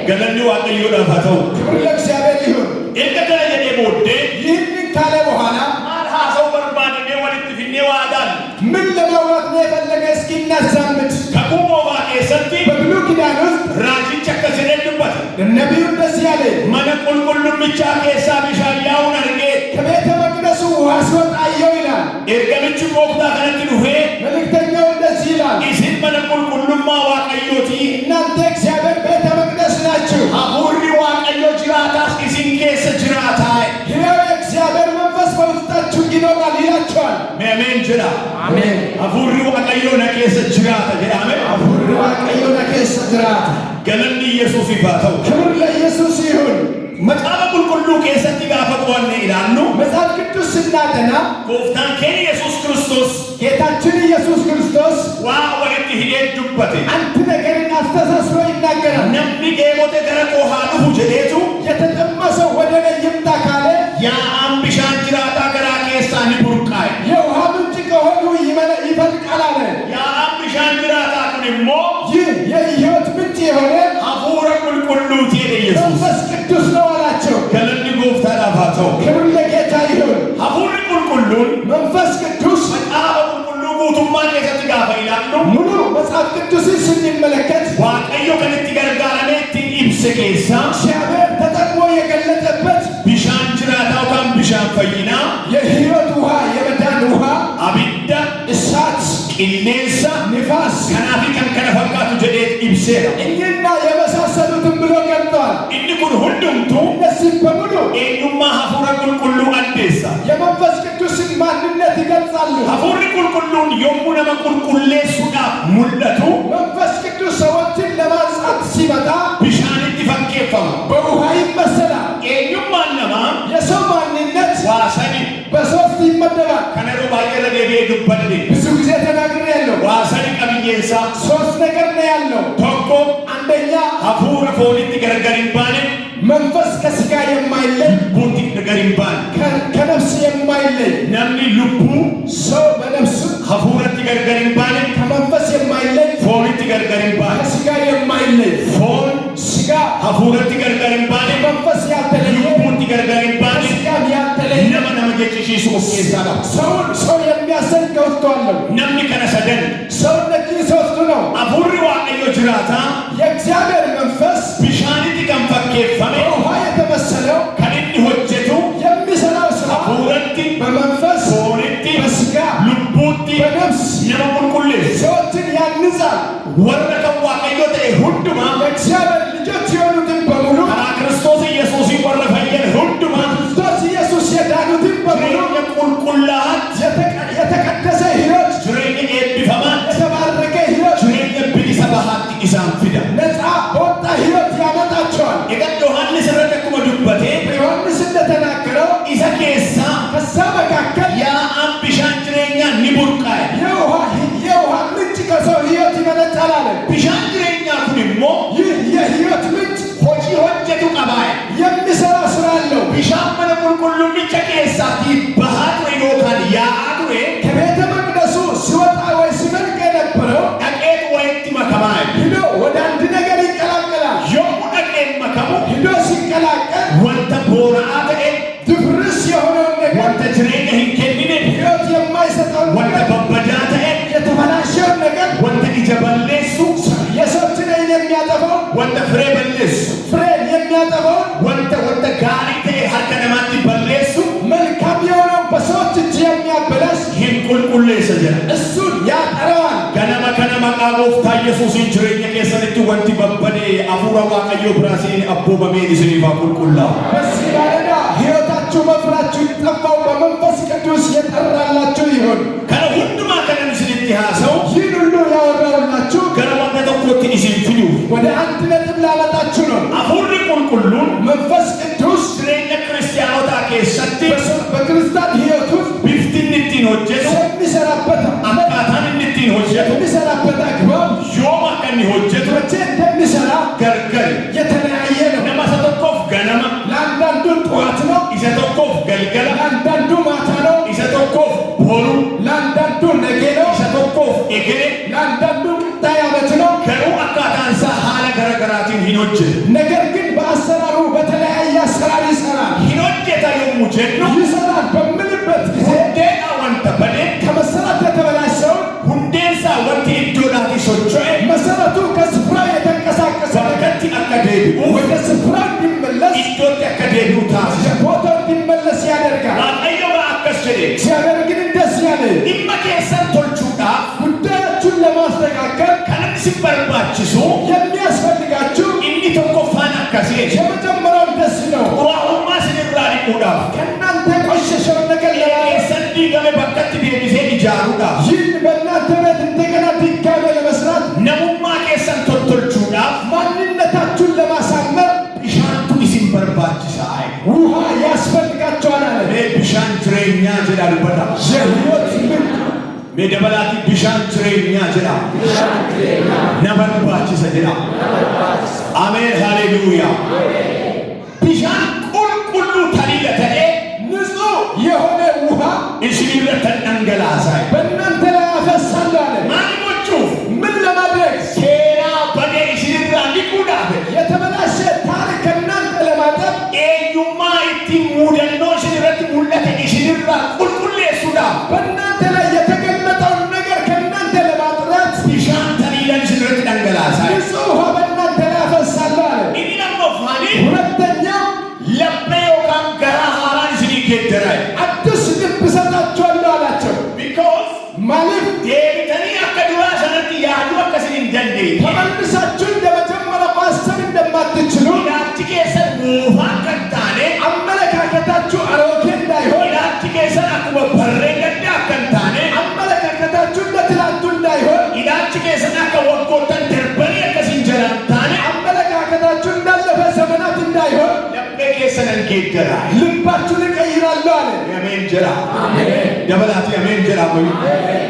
galanni waaqayyoodhaaf haa ta'u ክብር ለእግዚአብሔር ይሁን erga kana jedhee booddee ይህንን ካለ በኋላ maal haasa'uu barbaadnee walitti finnee waadaan ምን ለማውራት ነው የፈለገ እስኪ እናዛምድ kakuu moofaa keessatti በብሉይ ኪዳን ውስጥ raajichi akkas jedhee dubbate ነቢዩ እንደዚህ አለ mana qulqullummichaa keessaa bishaan yaa'uun argee ከቤተ መቅደሱ ውሃ ሲወጣ አየሁ ይላል ergamichi gooftaa kanatti dhufee መልእክተኛው እንደዚህ ይላል isin mana qulqullummaa waaqayyooti እናንተ እግዚአብሔር ቤተ መቅደስ ናችሁ hafuurri waaqayyoo jiraataas isin keessa jiraataa ሕያው የእግዚአብሔር መንፈስ በውስጣችሁ ይኖራል ይላችኋል ameen jedha አሜን hafuurri waaqayyoo na keessa jiraata jedhame hafuurri waaqayyoo na keessa jiraata galanni Yesuusiif haa ta'u ክብር ለኢየሱስ ይሁን macaafa qulqulluu keessatti gaafa qo'annee ilaallu መጽሐፍ ቅዱስ ስናጠና gooftaan keenya Yesuus Kiristoos ጌታችን ኢየሱስ ክርስቶስ waa walitti hidhee dubbate አንድ ነገርን አስተሳስሮ ይናገራል namni dheebote gara koo haa dhufu jedheetu የተጠማ ሰው ወደ እኔ ይምጣ ካለ yaa'aan bishaan jiraataa garaa keessaa ni burqaaye የውሃ ምንጭ ከሆዱ ይፈልቃል አለ yaa'aan bishaan jiraataa kun immoo ይህ የሕይወት ምንጭ የሆነ hafuura qulqulluuti jedhe Yesuus መንፈስ ቅዱስ ነው አላቸው galanni gooftaadhaaf haa ta'u ክብር ለጌታ ይሁን hafuurri qulqulluun መንፈስ ቅዱስ macaafa qulqulluu guutummaa keessatti gaafa ilaallu ሙሉ መጽሐፍ ቅዱስን ስንመለከት waaqayyo kan itti gargaaramee ittiin ibse keessaa እግዚአብሔር ተጠቅሞ የገለጠበት bishaan jiraataa yookaan bishaan fayyinaa የሕይወት ውሃ የመዳን ውሃ abidda እሳት qilleensa ንፋስ kanaa fi kan kana fakkaatu jedhee ibseera እኚህና የመሳሰሉትን ብሎ ገልጠዋል inni kun hundumtuu እነዚህ በሙሉ eenyummaa hafuura qulqulluu addeessa የመንፈስ ቅዱስን ማንነት ይገልጻሉ hafuurri qulqulluun yommuu nama qulqulleessuudhaaf mul'atu መንፈስ ቅዱስ ሰዎችን ለማንጻት ሲመጣ bishaanitti fakkeeffama በውሃ ይመሰላል eenyummaan namaa የሰው ማንነት waa sadi በሶስት ይመደባል kana yeroo baay'ee irra deebi'ee dubbadhe ብዙ ጊዜ ተናግሬያለሁ waa sadi qabiyyeensaa ሶስት ነገር ነው ያለው tokko አንደኛ hafuura foonitti gargar hin baane መንፈስ ከስጋ የማይለይ lubbuutti gargar hin baane ከነፍስ የማይለይ namni lubbuu ሰው በነፍሱ hafuuratti gargar hin baane ከመንፈስ የማይለይ foonitti gargar hin baane ከስጋ የማይለይ foon ስጋ hafuuratti gargar hin baane መንፈስ ያልተለየ lubbuutti gargar hin baane ስጋም ያልተለየ nama jechisiisu of keessaa qaba ሰውን ሰው የሚያሰኝ ከውስጡ አለው namni kana sadan ሰው እነዚህ ሶስቱ ነው hafuurri waaqayyo jiraataa የእግዚአብሔር መንፈስ bishaanitti kan fakkeeffame በውሃ የተመሰለው kan inni hojjetu የሚሰራው ስራ hafuuratti በመንፈስ foonitti በስጋ lubbuutti በነፍስ nama qulqulleessa ሰዎችን ያንጻል warra kan waaqayyo ta'e hundumaa የእግዚአብሔር ልጆች የሆኑትን በሙሉ karaa Kiristoos Yesuusiin warra fayyan hundumaa ክርስቶስ ኢየሱስ የዳኑትን በሙሉ jireenya qulqullaa'aatti የተቀደሰ ሕይወት jireenya eebbifamaa የተባረከ ሕይወት jireenya bilisa bahaatti isaan fida ነፃ በወጣ ሕይወት ያመጣቸዋል egaa Yohaannis irratti akkuma dubbate ዮሐንስ እንደተናገረው isa keessaa ከዛ መካከል yaa'aan bishaan jireenyaa ni burqaaye የውሃ ምንጭ ከሰው ሕይወት ይመነጫል አለ bishaan የሚያጠፋው ወንተ ፍሬ በለስ ፍሬን የሚያጠፋው ወንተ ጋሪቴ ሀከነማቲ በለሱ መልካም የሆነው በሰዎች እጅ የሚያበላሽ ይህን ቁልቁሌ ሰጀራ እሱን ያጠራዋል። ገነመ ከነመ ቃቦፍታ ኢየሱስን ጅሬኛ keessatti wanti babbade አፉራ ዋቀዮ ብራሲን አቦ በሜድ ስሪፋ ቁልቁላ በዚህ ማለዳ ሕይወታችሁ መፍራችሁ ይጠፋው በመንፈስ ቅዱስ የጠራላችሁ ይሁን። ከነ ሁንዱማ ከነም ስንት ያሰው ይህን ሁሉ ያወራውላችሁ ገረዋነ ተቆት ኢሲን ፍዩ ወደ አንድ ነጥብ ላመጣችሁ ነው። አፉሪ ቁልቁሉን መንፈስ ቅዱስ ጅሬኛ ክርስቲያኖታ keessatti በክርስቲያን ሕይወት ውስጥ ቢፍቲን እንትን ሆጀቱ የሚሰራበት አካታን እንትን ሆጀቱ የሚሰራበት አግባብ ዮማ ከኒ ሆጀቱ መቼ እንደሚሰራ ገርገር የተለያየ ነው። ነማሰተኮፍ ገነማ ለአንዳንዱ ጠዋት ነው፣ ኢሰተኮፍ ገልገላ ለአንዳንዱ ማታ ነው፣ ኢሰተኮፍ ቦሩ ለአንዳንዱ ነገ ነው፣ ኢሰተኮፍ ኤገሬ ለአንዳንዱ ቀጣይ ዓመት ነው። ገሩ አካታንሳ ሀለ ገረገራቲን ሂኖች ነገር ግን በአሰራሩ በተለያየ አሰራር ይሰራል። ሂኖጀታ የሙ ጀኑ ይሰራል በምንበት ጊዜ ሁንዴና ወንተ በዴ ከመሰረት የተበላሸው ሁንዴንሳ ወንቲ ኢዶዳቲ ሶቾኤ መሰረቱ ከስፍራው የተንቀሳቀሰ በርከቲ አካዴቢኡ ወደ ስፍራው እንዲመለስ ኢዶቲ አካዴቢኡ ታሲሰ ቦታው እንዲመለስ ያደርጋል። ዋቀዮ በአከስ ጀዴ እግዚአብሔር ግን እንደዚህ ያለ dhimma keessan tolchuudhaaf ጉዳያችሁን ለማስተካከል kanan isin barbaachisu የሚያስፈልጋችሁ inni tokkoffaan akkasii የመጀመሪያው እንደዚህ ነው። xuraa'ummaa isinirraa dhiquudhaaf ከእናንተ የቆሸሸውን ነገር keessan diigame bakkatti deebisee ijaaruudhaaf ይህን በእናንተ ቤት እንደገና ድጋሜ ለመስራት namummaa keessan tottolchuudhaaf ማንነታችሁን ለማሳመር bishaantu isin barbaachisaa ውሃ ያስፈልጋቸዋል አለ። bishaan jireenyaa jedha dubbata የሕይወት ምንጭ mee dabalaatti bishaan jireenyaa jedha na barbaachisa jedha ameen haleluuyaa bishaan qulqulluu taliila ta'ee ንጹህ የሆነ ውሃ isinirratti dhangalaasaa በእናንተ ላይ አፈሳለሁ አለ። maaliif ምን ለማድረግ? seenaa badee isinirraa dhiquudhaaf የተበላሸ ታሪክ ከእናንተ ለማጠብ eenyummaa ittiin muudannoo isinirratti mul'ate isinirraa qulqulleessuudhaaf በእናንተ ላይ የተገለጠውን ነገር ከእናንተ ለማጥራት bishaan taliilan isinirratti dhangalaasaa ንጹህ ውሃ በእናንተ ላይ አፈሳለሁ አለ። inni lammaffaan ሁለተኛው laphee yookaan garaa haaraan isinii geeddaraa አዲስ ልብ እሰጣችኋለሁ አላቸው። because ማለት deebitanii akka duraa sanatti yaaduu akkasin hin dandeenye ተመልሳችሁ እንደመጀመሪያ ማሰብ እንደማትችሉ ilaalchi keessan moofaa akka hin taane አመለካከታችሁ አሮጌ እንዳይሆን ilaalchi keessan akkuma barree gaddaa akka hin taane አመለካከታችሁ እንደ ትላንቱ እንዳይሆን ilaalchi keessan akka waggoottan darbanii akkasiin jalaan taane አመለካከታችሁ እንዳለፈ ዘመናት እንዳይሆን laphee keessanan geeddaraa ልባችሁን እቀይራለሁ አለ። ameen jedha dabalaati ameen jedha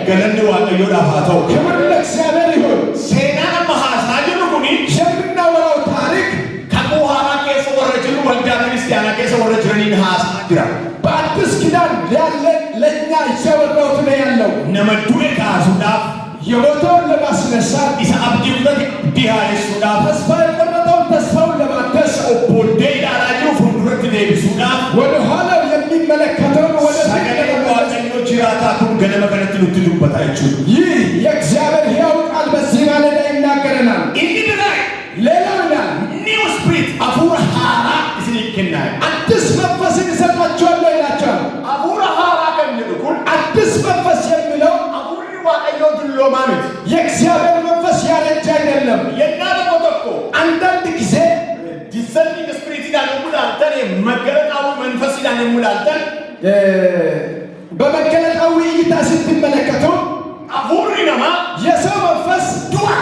galanni waaqayyoodhaaf haa ta'u ክብር ለእግዚአብሔር ይሁን። seenaan amma haasaa jiru kuni የምናወራው ታሪክ kakuu haaraa keessa warra jiru waldaa kiristaanaa keessa warra jiraniin haasaa jira በአዲስ ኪዳን ያለን ለእኛ እያወራሁት ነው ያለው። nama du'e kaasuudhaaf የሞተውን ለማስነሳት isa abdii fudhate abdii haaressuudhaaf ተስፋ የቆረጠውን ተስፋውን ለማደስ obbooddee ilaalaa jiru fuulduratti deebisuudhaaf ወደ ኋላው የሚመለከተውን ወደ sagalee waaqayyoo jiraataa kun ganama kanatti nutti dubbata jechuudha. ይህ የእግዚአብሔር ሕያው ቃል በዚህ ማለዳ ይናገረናል። inni biraa ሌላው ይላል new spirit hafuura haaraa isinii kennaa አዲስ መንፈስን እሰጣችኋለሁ ይላቸዋል። hafuura haaraa kan jedhu kun አዲስ መንፈስ የሚለው hafuurri waaqayyoo dulloomaa miti የእግዚአብሔር መንፈስ ያረጀ አይደለም። yennaa tokko tokko አንዳንድ ጊዜ discerning spiriitiidhaan yommuu ilaaltan maggalataawwi manfasiidhaan yommuu ilaaltan በመገለጣዊ እይታ ስትመለከቱ hafuurri namaa የሰው መንፈስ du'a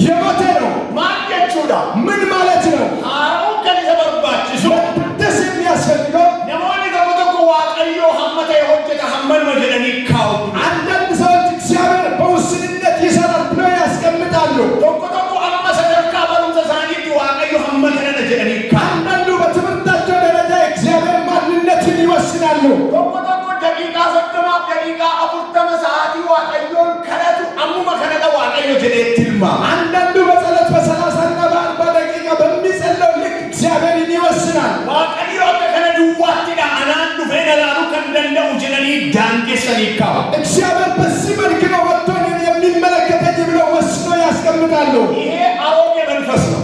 የሞተ ነው። maal jechuudha ምን ማለት ነው? haara'uun kan isa barbaachisu መታደስ የሚያስፈልገው namoonni tokko tokko waaqayyoo hamma ta'e hojjeta hammanuma jedhanii kaa'u አንዳንድ ሰዎች እግዚአብሔር በውስንነት ይሰራል ብለው ያስቀምጣሉ። tokko tokko amma sadarkaa barumsa isaaniitti waaqayyo hamma kanana jedhanii kaa'u አንዳንዱ በትምህርታቸው ደረጃ እግዚአብሔር ማንነትን ይወስናሉ። tokko tokko daqiiqaa 30 daqiiqaa 40 sa'aatii waaqayyoon kadhatu ammuma kanadha waaqayyo jedhee tilmaama አንዳንዱ በጸሎት በ30 እና በ40 ደቂቃ በሚጸለው ልክ እግዚአብሔርን ይወስናል። waaqayyo akka kana duwwaattidha anaan dhufee ilaaluu kan danda'u jedhanii daangeessanii kaa'u እግዚአብሔር በዚህ መልክ ነው ወጥቶ የሚመለከተኝ ብለው ወስኖ ያስቀምጣሉ። ይሄ አሮጌ መንፈስ ነው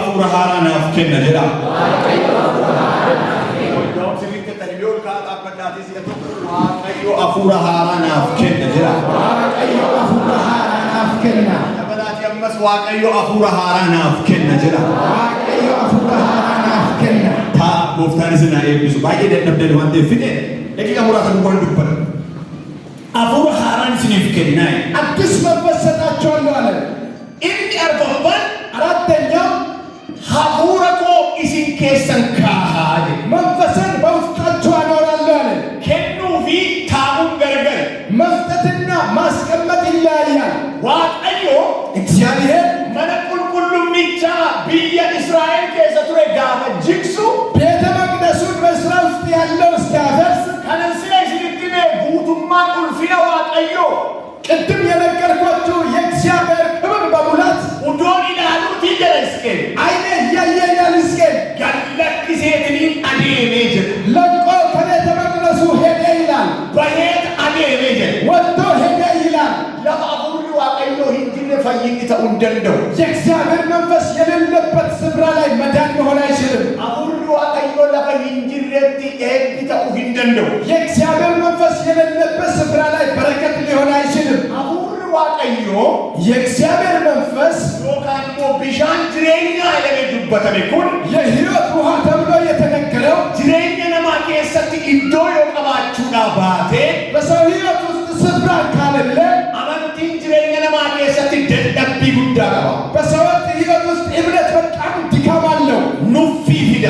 أفور هارا نافكن نجرا واقعيو أفور هارا نافكن نجرا نبلات يمس واقعيو أفور هارا نافكن نجرا تا بوفتان سنا إبسو باقي ده نبدأ وانت فينه لكن أمورا تنقل دبر أفور هارا سنفكن ناي አዲስ መንፈስ ሰጣቸዋለሁ አለ። إني أربعون አራተኛው حضوركو إسن كيسن كاهاج መንፈስን በውስጣቸው አኖራለሁ አለ። كنو في تاون غرغر መስጠትና ማስቀመጥ ይለያያል። واقعيو እግዚአብሔር منقل كل ميتا بيا إسرائيل كيسة غاما جيكسو ቤተ መቅደሱን በእስራኤል ውስጥ ያለው እስኪያፈርስ كنسي سيدتنا بوتمان ألفنا واقعيو ቅድም የነገርኳችሁ የእግዚአብሔር ክብር በሙላት ودوني نالو تيجرسكن አይኔ እያየ ያልስከን قالك سيدني أني ميجر ለቆ ከቤተ መቅደሱ ሄደ ይላል። بهيت أني ميجر ወጥቶ ሄደ ይላል። لفأقول واقعيو هنتين فايين تأوندندو የእግዚአብሔር መንፈስ የሌለበት ስፍራ ላይ መዳን መሆን አይችልም። أقول واقعيو لفأين جرتي إيه تأوهندندو የእግዚአብሔር መንፈስ የሌለበት ስፍራ ላይ በረከት ሊሆን አይችልም። أقول واقعيو የእግዚአብሔር መንፈስ ዮካንሞ ቢሻን ጅሬኛ ለበዱበት በኩል የሕይወት ውሃ ተብሎ የተነገረው ጅሬኛ ነማ ከሰት ኢዶ የቀባቹና ባቴ በሰው ሕይወት ውስጥ ስፍራ ካለለ አመንቲን ጅሬኛ ነማ ከሰት ደደቢ ጉዳጋ በሰዎች ሕይወት ውስጥ እምነት በጣም ድካም አለው። ኑፊ ፊዳ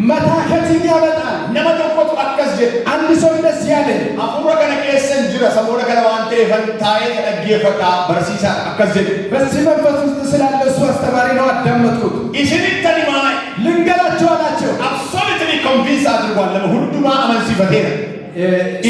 መታከትን ያመጣል። ነመተቆጡ አከስጀ አንድ ሰው እንደዚህ ያለ አፉረ ከነ ከሰን ጅረ ሰሞረ ከነ ዋንቴ ፈንታዬ ተደጌ ፈቃ በርሲሳ አከስጀ በዚህ መንፈስ ውስጥ ስላለ እሱ አስተማሪ ነው። አዳመጥኩት። ኢሽኒ ተዲማይ ልንገራቸው አላቸው። አብሶሉትሊ ኮንቪንስ አድርጓል ለሁሉማ አመን ሲፈቴና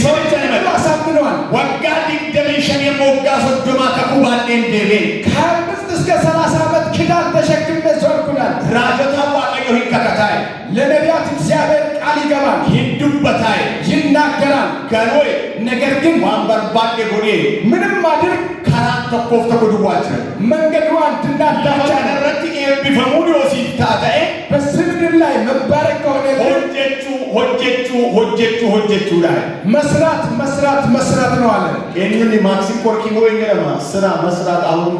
ሰዎች አሳምነዋል። ወጋ ዲግደሚሽን የሞጋ ሶዶማ ከኩባኔ እንደቤ ከ5 እስከ 30 ዓመት ኪዳን ተሸክሜ ዞርኩናል። ራጀታ ዋቀዮ ሂከከታይ ለነቢያት እግዚአብሔር ቃል ይገባል፣ ሂዱበታይ ይናገራል። ገሮይ ነገር ግን ዋንበርባዴ ጎዴ ምንም አድርግ ከራን ተኮፍ ተኮድዋች መንገዱ አንድና ዳቻ ነው። ዳቻነረት ኤቢፈሙድ ዮሲፍ ታታኤ በዚህ ምድር ላይ መባረክ ከሆነ ሆጀቹ ላይ መስራት ነው አለ። ኤኒኒ ማክሲ ኮርኪሞ ይገረማ ስራ መስራት አሁን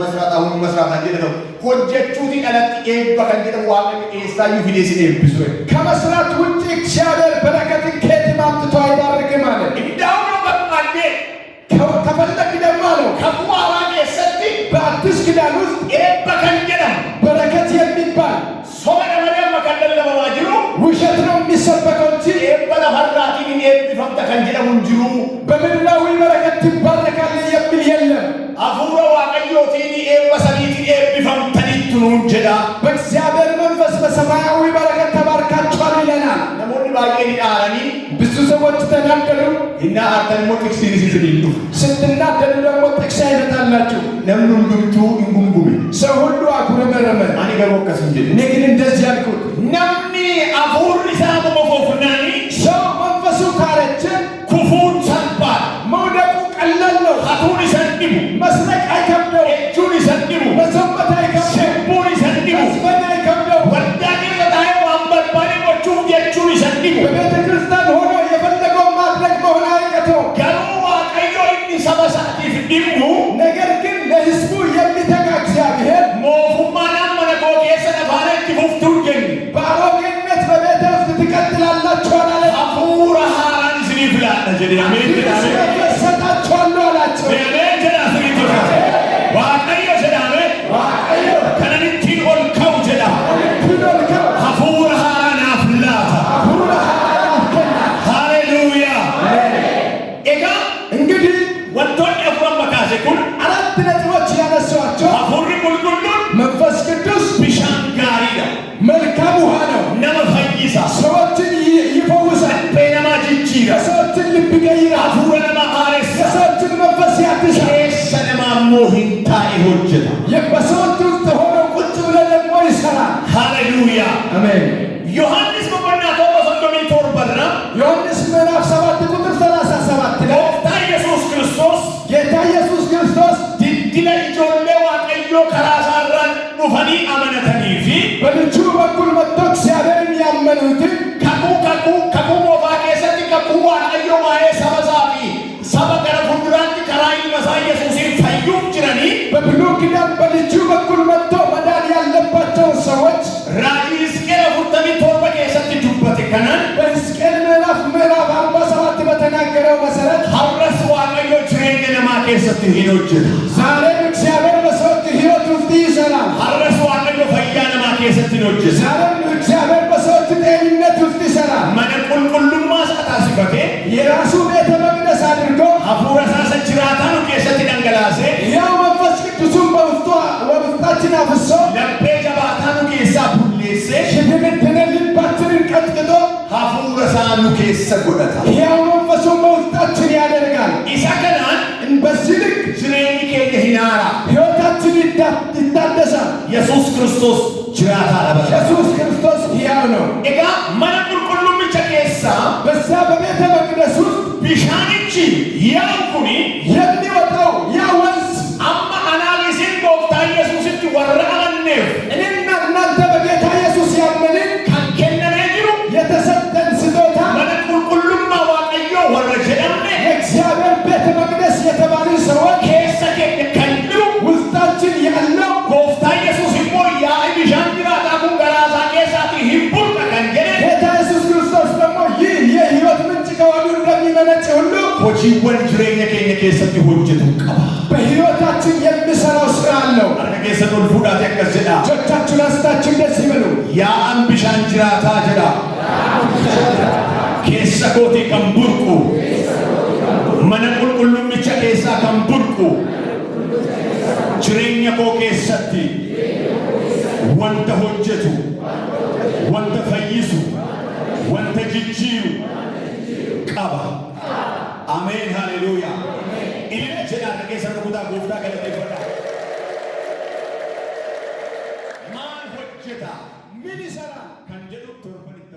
መስራት አጀነው ሆጀቹቲ ቀለጥ ኤባ ከንጀ ዋቀ ኤሳዩ ፊዴሲኔ ብዙ ከመስራት ውጪ እግዚአብሔር በረከትን ከየት ማምጥቶ አይባርክም አለ። እንዳው ነው በቃሌ ከፈለክ ደግሞ አለው ከቁዋራ የሰቲ በአዲስ ኪዳን ውስጥ ኤባ ከንጀ በረከት የሚባል ሶመነ መሪያ መከለለ ለማዋጅሩ ውሸት ነው የሚሰበከው እንጂ ኤባ ለፈራቲን ኤቢፈምተ ከንጀ ሙንጅሩ በምድራዊ በረከት ትባረካለህ የሚል የለም። አፉረ ዋቀዮቲኒ ኤባ ሰሊቲ ኤቢፈምተኒቱን ጀዳ በእግዚአብሔር መንፈስ በሰማያዊ በረከት ተባርካችኋል ይለናል። ነሞኒ ባየኒ ዳራኒ ብዙ ሰዎች ተናደዱ እና አርተን ሞቲክስ ሲሪሲስሊንዱ ስትናደዱ ደግሞ ጥቅስ አይመጣላችሁ። ነምኑ እንዱምቱ እንጉምጉሚ ሰው ሁሉ አጉረመረመ። አኒ ገቦከስ እንጂ እኔ ግን እንደዚህ ያልኩት ነምኒ አፉር ሊሳሙ መፎፍናኒ ሰው መንፈሱ ካረጀ ኩፉን ሰባል መውደቁ ቀላል ነው። አቱን ይሰድቡ መስረቅ አይከብደው፣ እጁን ይሰድቡ መዘመት አይከብደው፣ ሽቡን ይሰድቡ መስፈን አይከብደው። ወዳኔ ለታይ ዋንበርባኔ ቆቹ የእጁን ይሰድቡ በቤተ ክርስቲያን ሆኖ የፈለገው ማድረግ መሆን አይቀተው። ገሩ ዋቀዮ ኢኒ ሰበሳቲ ፍዲሙ ነገር ግን ለሕዝቡ የሚተጋ እግዚአብሔር ሞፉማናም መነቆ ኬሰ ነፋሬት ሙፍቱን ጀኒ በአሮጌነት በቤተ ውስጥ ትቀጥላላችሁ አላለ። አፉረ ሃራን ዝሪፍላ ጀዲ አሜን ሰጣችኋለሁ አላቸው። አሜን ጀዳ ዝሪፍ ዋቀዮ ጀዳሜ ከነኒቲን ኦልከው ጀዳ ትኖርከው አፉረ ሃራን አፍላታ ሃሌሉያ ኤጋ እንግዲህ ወንቶን ኤፍሮን መካሴ ኩን 4 ነጥቦች ያነሷቸው አፉሪ ቁልቁሉን መንፈስ ቅዱስ ቢሻን ጋሪዳ መልካም ውሃ ነው። ነመ ፈይሳ ሰዎችን ይፈውሳል። ቤነማ ጅቺራ የሰዎችን ልብ ይቀይራል። አፉረ ነማ ሃሬሳ የሰዎችን መንፈስ ያድሳል። ኬሰ ነማ ሞሂ qulqullummaa isaa taasifatee የራሱ ቤተ መቅደስ አድርጎ hafuura isaa isa jiraataa nu keessatti dhangalaasee ያው መንፈስ ቅዱስን በውስጣችን አፍሶ laphee jabaataa nu keessaa bulleessee ሽድምድን ልባችንን ቀጥቅጦ hafuura isaa nu keessa godhata. ያው መንፈሱን በውስጣችን ያደርጋል። isa kanaan በዚህ ልክ jireenyi keenya hin haara. ሕይወታችን ይታደሳል። Yesuus Kiristoos jiraataa dha. ኢየሱስ ክርስቶስ ሕያው ነው። egaa mana qulqullummicha keessaa በዛ በቤተ መቅደስ ውስጥ bishaanichi yaa'u kuni የሚወጣው ያ ወንዝ amma anaagisiin gooftaa Yesuusitti warra amanneef እኔና እናንተ በጌታ ኢየሱስ ያመንን kan kennamee jiru የተሰጠን ስጦታ mana qulqullummaa waaqayyoo warra jedhamne የእግዚአብሔር ቤተ መቅደስ የተባልን ሰዎች keessa keenya kan jiru ውስጣችን ያለው gooftaa Yesuus immoo yaa'ii bishaan jiraataa kun garaa isaa keessaatii hin burqa kan jedhe ጌታ ኢየሱስ ክርስቶስ ደግሞ ይህ የሕይወት ምንጭ ከሆዱ እንደሚመነጭ ሁሉ hojiiwwan jireenya keenya keessatti hojjetu qaba. በሕይወታችን የሚሰራው ስራ አለው። harka keessatti ol fuudhaatee akkas jedha. እጆቻችሁን አንስታችሁ እንደዚህ በሉ። yaa'aan bishaan jiraataa jedha. keessa kootii kan burqu mana qulqullummicha keessaa kan burqu jireenya koo keessatti wanta hojjetu wanta fayyisu wanta jijjiiru qaba. ameen haleluuyaa. ilma jedha harka keessatti kutaa gooftaa galateeffadha. maal hojjeta ምን ይሰራል? kan jedhu torban itti